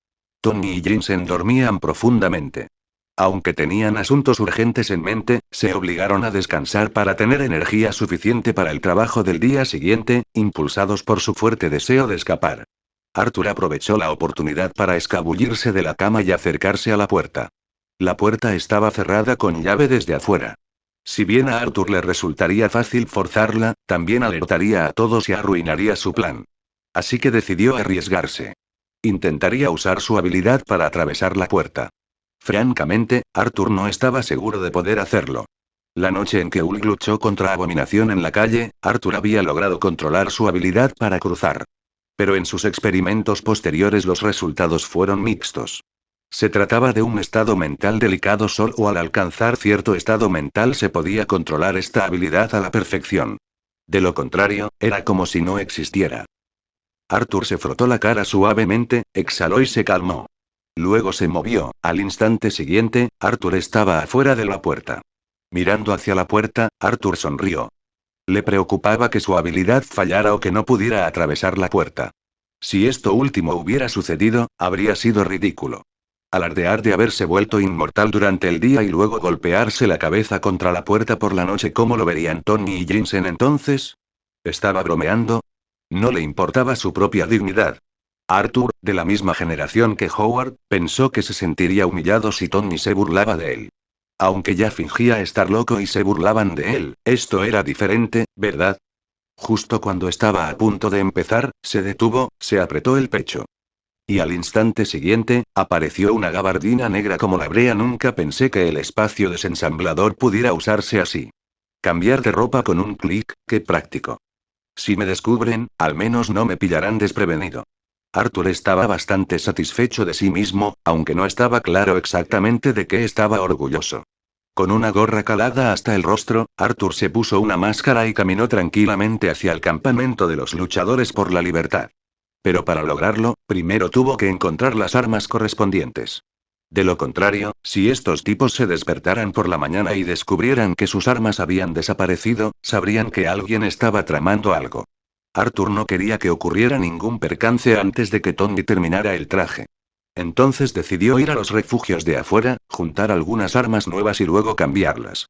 [SPEAKER 1] Tony y Jinsen dormían profundamente. Aunque tenían asuntos urgentes en mente, se obligaron a descansar para tener energía suficiente para el trabajo del día siguiente, impulsados por su fuerte deseo de escapar. Arthur aprovechó la oportunidad para escabullirse de la cama y acercarse a la puerta. La puerta estaba cerrada con llave desde afuera. Si bien a Arthur le resultaría fácil forzarla, también alertaría a todos y arruinaría su plan. Así que decidió arriesgarse. Intentaría usar su habilidad para atravesar la puerta. Francamente, Arthur no estaba seguro de poder hacerlo. La noche en que Ulg luchó contra Abominación en la calle, Arthur había logrado controlar su habilidad para cruzar. Pero en sus experimentos posteriores los resultados fueron mixtos. Se trataba de un estado mental delicado, solo al alcanzar cierto estado mental se podía controlar esta habilidad a la perfección. De lo contrario, era como si no existiera. Arthur se frotó la cara suavemente, exhaló y se calmó. Luego se movió. Al instante siguiente, Arthur estaba afuera de la puerta. Mirando hacia la puerta, Arthur sonrió. Le preocupaba que su habilidad fallara o que no pudiera atravesar la puerta. Si esto último hubiera sucedido, habría sido ridículo. Alardear de haberse vuelto inmortal durante el día y luego golpearse la cabeza contra la puerta por la noche, ¿cómo lo verían Tony y Jinsen entonces? ¿Estaba bromeando? No le importaba su propia dignidad. Arthur, de la misma generación que Howard, pensó que se sentiría humillado si Tony se burlaba de él. Aunque ya fingía estar loco y se burlaban de él, esto era diferente, ¿verdad? Justo cuando estaba a punto de empezar, se detuvo, se apretó el pecho. Y al instante siguiente, apareció una gabardina negra como la brea. Nunca pensé que el espacio desensamblador pudiera usarse así. Cambiar de ropa con un clic, qué práctico. Si me descubren, al menos no me pillarán desprevenido. Arthur estaba bastante satisfecho de sí mismo, aunque no estaba claro exactamente de qué estaba orgulloso. Con una gorra calada hasta el rostro, Arthur se puso una máscara y caminó tranquilamente hacia el campamento de los luchadores por la libertad. Pero para lograrlo, primero tuvo que encontrar las armas correspondientes. De lo contrario, si estos tipos se despertaran por la mañana y descubrieran que sus armas habían desaparecido, sabrían que alguien estaba tramando algo. Arthur no quería que ocurriera ningún percance antes de que Tony terminara el traje. Entonces decidió ir a los refugios de afuera, juntar algunas armas nuevas y luego cambiarlas.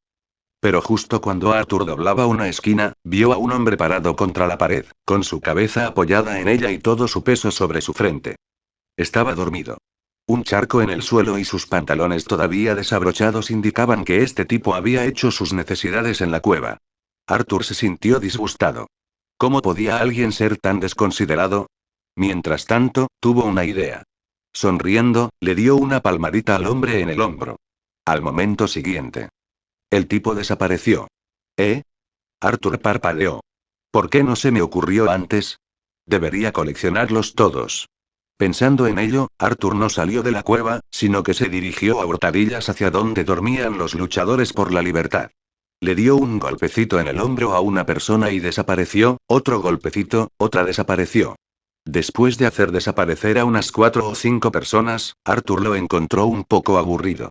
[SPEAKER 1] Pero justo cuando Arthur doblaba una esquina, vio a un hombre parado contra la pared, con su cabeza apoyada en ella y todo su peso sobre su frente. Estaba dormido. Un charco en el suelo y sus pantalones todavía desabrochados indicaban que este tipo había hecho sus necesidades en la cueva. Arthur se sintió disgustado. ¿Cómo podía alguien ser tan desconsiderado? Mientras tanto, tuvo una idea. Sonriendo, le dio una palmadita al hombre en el hombro. Al momento siguiente, el tipo desapareció. ¿Eh? Arthur parpadeó. ¿Por qué no se me ocurrió antes? Debería coleccionarlos todos. Pensando en ello, Arthur no salió de la cueva, sino que se dirigió a hurtadillas hacia donde dormían los luchadores por la libertad. Le dio un golpecito en el hombro a una persona y desapareció, otro golpecito, otra desapareció. Después de hacer desaparecer a unas 4 o 5 personas, Arthur lo encontró un poco aburrido.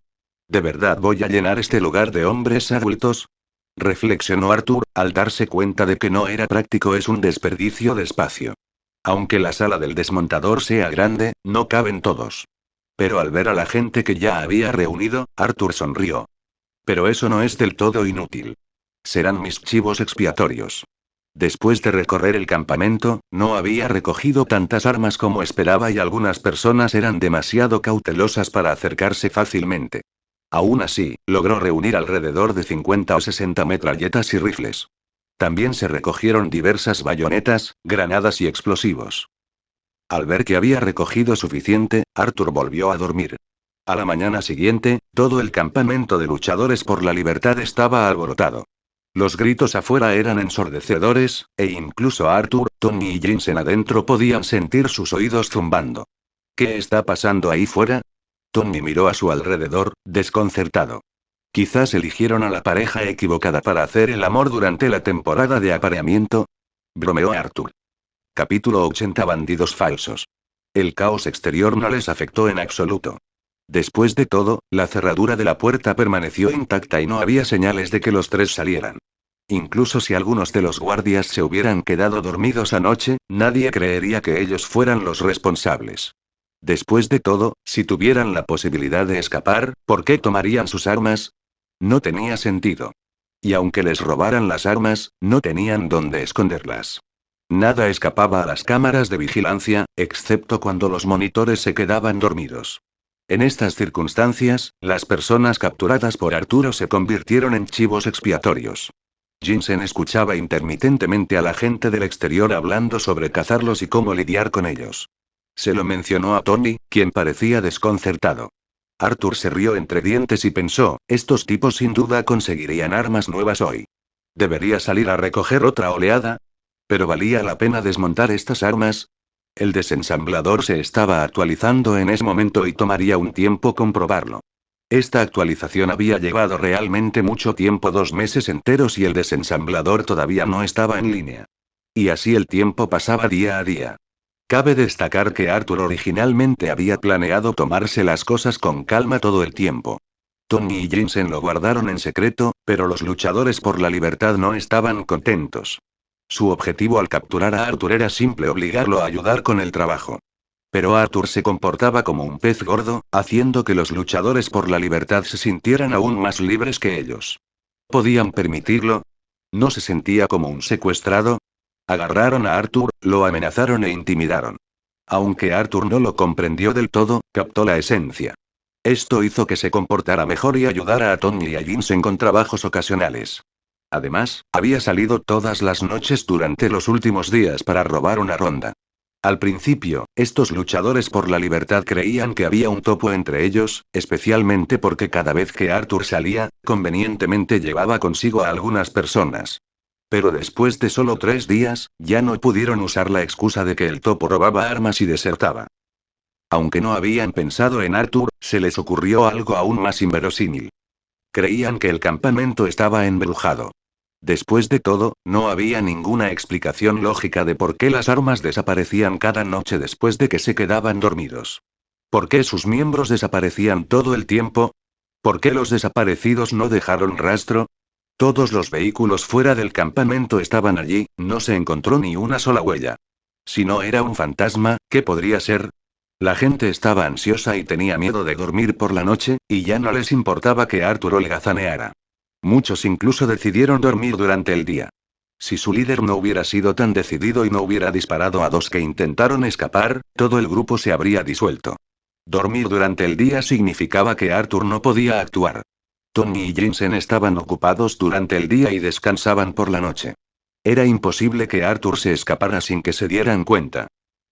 [SPEAKER 1] ¿De verdad voy a llenar este lugar de hombres adultos? Reflexionó Arthur, al darse cuenta de que no era práctico, es un desperdicio de espacio. Aunque la sala del desmontador sea grande, no caben todos. Pero al ver a la gente que ya había reunido, Arthur sonrió. Pero eso no es del todo inútil. Serán mis chivos expiatorios. Después de recorrer el campamento, no había recogido tantas armas como esperaba y algunas personas eran demasiado cautelosas para acercarse fácilmente. Aún así, logró reunir alrededor de 50 o 60 metralletas y rifles. También se recogieron diversas bayonetas, granadas y explosivos. Al ver que había recogido suficiente, Arthur volvió a dormir. A la mañana siguiente, todo el campamento de luchadores por la libertad estaba alborotado. Los gritos afuera eran ensordecedores, e incluso Arthur, Tony y Jensen adentro podían sentir sus oídos zumbando. ¿Qué está pasando ahí fuera? Tony miró a su alrededor, desconcertado. Quizás eligieron a la pareja equivocada para hacer el amor durante la temporada de apareamiento. Bromeó Arthur. Capítulo 80. Bandidos falsos. El caos exterior no les afectó en absoluto. Después de todo, la cerradura de la puerta permaneció intacta y no había señales de que los tres salieran. Incluso si algunos de los guardias se hubieran quedado dormidos anoche, nadie creería que ellos fueran los responsables. Después de todo, si tuvieran la posibilidad de escapar, ¿por qué tomarían sus armas? No tenía sentido. Y aunque les robaran las armas, no tenían dónde esconderlas. Nada escapaba a las cámaras de vigilancia, excepto cuando los monitores se quedaban dormidos. En estas circunstancias, las personas capturadas por Arturo se convirtieron en chivos expiatorios. Jensen escuchaba intermitentemente a la gente del exterior hablando sobre cazarlos y cómo lidiar con ellos. Se lo mencionó a Tony, quien parecía desconcertado. Arthur se rió entre dientes y pensó, estos tipos sin duda conseguirían armas nuevas hoy. ¿Debería salir a recoger otra oleada? ¿Pero valía la pena desmontar estas armas? El desensamblador se estaba actualizando en ese momento y tomaría un tiempo comprobarlo. Esta actualización había llevado realmente mucho tiempo, 2 meses enteros, y el desensamblador todavía no estaba en línea. Y así el tiempo pasaba día a día. Cabe destacar que Arthur originalmente había planeado tomarse las cosas con calma todo el tiempo. Tony y Jensen lo guardaron en secreto, pero los luchadores por la libertad no estaban contentos. Su objetivo al capturar a Arthur era simple: obligarlo a ayudar con el trabajo. Pero Arthur se comportaba como un pez gordo, haciendo que los luchadores por la libertad se sintieran aún más libres que ellos. ¿Podían permitirlo? ¿No se sentía como un secuestrado? Agarraron a Arthur, lo amenazaron e intimidaron. Aunque Arthur no lo comprendió del todo, captó la esencia. Esto hizo que se comportara mejor y ayudara a Tony y a Jensen con trabajos ocasionales. Además, había salido todas las noches durante los últimos días para robar una ronda. Al principio, estos luchadores por la libertad creían que había un topo entre ellos, especialmente porque cada vez que Arthur salía, convenientemente llevaba consigo a algunas personas. Pero después de solo 3 días, ya no pudieron usar la excusa de que el topo robaba armas y desertaba. Aunque no habían pensado en Arthur, se les ocurrió algo aún más inverosímil. Creían que el campamento estaba embrujado. Después de todo, no había ninguna explicación lógica de por qué las armas desaparecían cada noche después de que se quedaban dormidos. ¿Por qué sus miembros desaparecían todo el tiempo? ¿Por qué los desaparecidos no dejaron rastro? Todos los vehículos fuera del campamento estaban allí, no se encontró ni una sola huella. Si no era un fantasma, ¿qué podría ser? La gente estaba ansiosa y tenía miedo de dormir por la noche, y ya no les importaba que Arthur holgazaneara. Muchos incluso decidieron dormir durante el día. Si su líder no hubiera sido tan decidido y no hubiera disparado a 2 que intentaron escapar, todo el grupo se habría disuelto. Dormir durante el día significaba que Arthur no podía actuar. Tony y Jensen estaban ocupados durante el día y descansaban por la noche. Era imposible que Arthur se escapara sin que se dieran cuenta.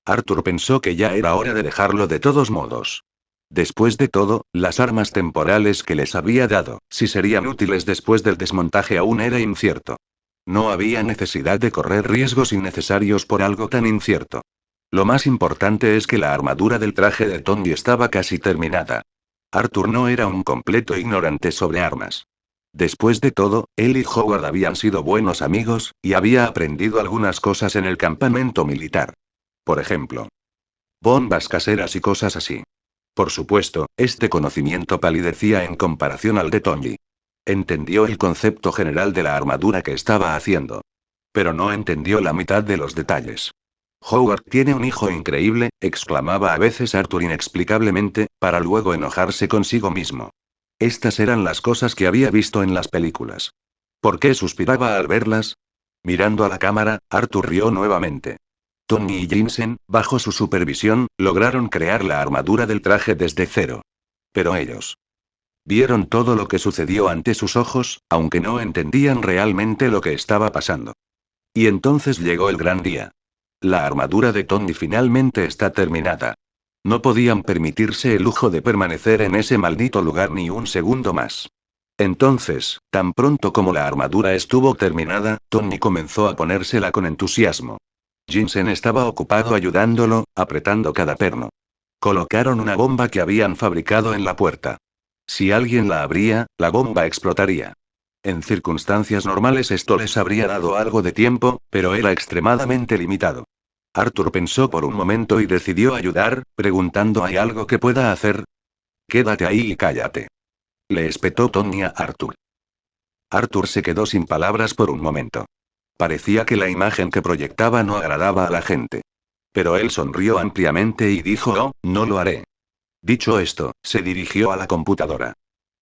[SPEAKER 1] Arthur pensó que ya era hora de dejarlo de todos modos. Después de todo, las armas temporales que les había dado, si serían útiles después del desmontaje aún era incierto. No había necesidad de correr riesgos innecesarios por algo tan incierto. Lo más importante es que la armadura del traje de Tony estaba casi terminada. Arthur no era un completo ignorante sobre armas. Después de todo, él y Howard habían sido buenos amigos, y había aprendido algunas cosas en el campamento militar. Por ejemplo, bombas caseras y cosas así. Por supuesto, este conocimiento palidecía en comparación al de Tony. Entendió el concepto general de la armadura que estaba haciendo. Pero no entendió la mitad de los detalles. Howard tiene un hijo increíble, exclamaba a veces Arthur inexplicablemente, para luego enojarse consigo mismo. Estas eran las cosas que había visto en las películas. ¿Por qué suspiraba al verlas? Mirando a la cámara, Arthur rió nuevamente. Tony y Jensen, bajo su supervisión, lograron crear la armadura del traje desde cero. Pero ellos vieron todo lo que sucedió ante sus ojos, aunque no entendían realmente lo que estaba pasando. Y entonces llegó el gran día. La armadura de Tony finalmente está terminada. No podían permitirse el lujo de permanecer en ese maldito lugar ni un segundo más. Entonces, tan pronto como la armadura estuvo terminada, Tony comenzó a ponérsela con entusiasmo. Jensen estaba ocupado ayudándolo, apretando cada perno. Colocaron una bomba que habían fabricado en la puerta. Si alguien la abría, la bomba explotaría. En circunstancias normales esto les habría dado algo de tiempo, pero era extremadamente limitado. Arthur pensó por un momento y decidió ayudar, preguntando ¿hay algo que pueda hacer? Quédate ahí y cállate. Le espetó Tony a Arthur. Arthur se quedó sin palabras por un momento. Parecía que la imagen que proyectaba no agradaba a la gente. Pero él sonrió ampliamente y dijo oh, no lo haré. Dicho esto, se dirigió a la computadora.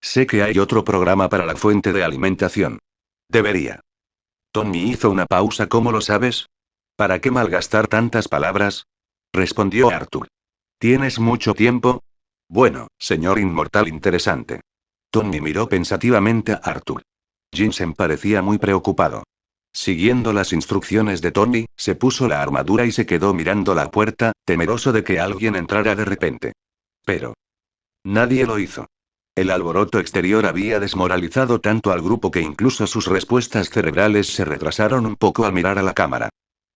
[SPEAKER 1] Sé que hay otro programa para la fuente de alimentación. Debería. Tony hizo una pausa. ¿Cómo lo sabes? ¿Para qué malgastar tantas palabras? Respondió Arthur. ¿Tienes mucho tiempo? Bueno, señor inmortal interesante. Tony miró pensativamente a Arthur. Jensen parecía muy preocupado. Siguiendo las instrucciones de Tony, se puso la armadura y se quedó mirando la puerta, temeroso de que alguien entrara de repente. Pero nadie lo hizo. El alboroto exterior había desmoralizado tanto al grupo que incluso sus respuestas cerebrales se retrasaron un poco al mirar a la cámara.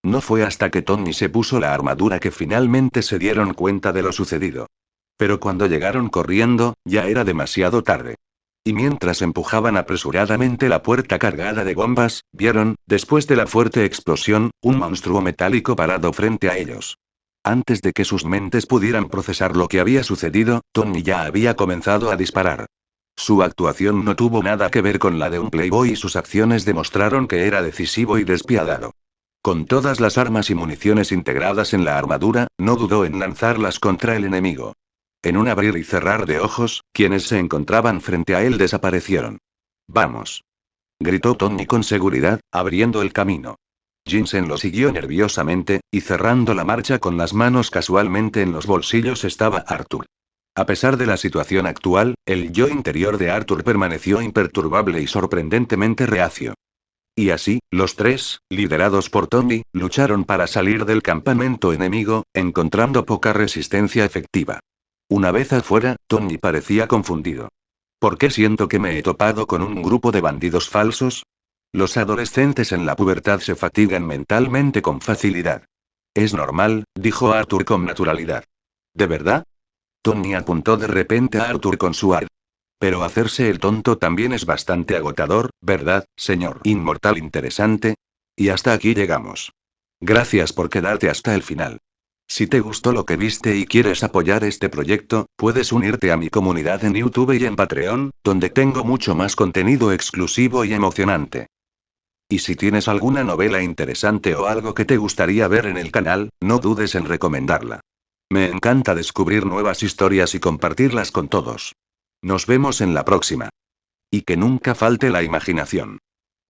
[SPEAKER 1] No fue hasta que Tony se puso la armadura que finalmente se dieron cuenta de lo sucedido. Pero cuando llegaron corriendo, ya era demasiado tarde. Y mientras empujaban apresuradamente la puerta cargada de bombas, vieron, después de la fuerte explosión, un monstruo metálico parado frente a ellos. Antes de que sus mentes pudieran procesar lo que había sucedido, Tony ya había comenzado a disparar. Su actuación no tuvo nada que ver con la de un playboy y sus acciones demostraron que era decisivo y despiadado. Con todas las armas y municiones integradas en la armadura, no dudó en lanzarlas contra el enemigo. En un abrir y cerrar de ojos, quienes se encontraban frente a él desaparecieron. ¡Vamos!, gritó Tony con seguridad, abriendo el camino. Jensen lo siguió nerviosamente, y cerrando la marcha con las manos casualmente en los bolsillos estaba Arthur. A pesar de la situación actual, el yo interior de Arthur permaneció imperturbable y sorprendentemente reacio. Y así, los tres, liderados por Tony, lucharon para salir del campamento enemigo, encontrando poca resistencia efectiva. Una vez afuera, Tony parecía confundido. ¿Por qué siento que me he topado con un grupo de bandidos falsos? Los adolescentes en la pubertad se fatigan mentalmente con facilidad. Es normal, dijo Arthur con naturalidad. ¿De verdad? Tony apuntó de repente a Arthur con su ar. Pero hacerse el tonto también es bastante agotador, ¿verdad, señor inmortal interesante? Y hasta aquí llegamos. Gracias por quedarte hasta el final. Si te gustó lo que viste y quieres apoyar este proyecto, puedes unirte a mi comunidad en YouTube y en Patreon, donde tengo mucho más contenido exclusivo y emocionante. Y si tienes alguna novela interesante o algo que te gustaría ver en el canal, no dudes en recomendarla. Me encanta descubrir nuevas historias y compartirlas con todos. Nos vemos en la próxima. Y que nunca falte la imaginación.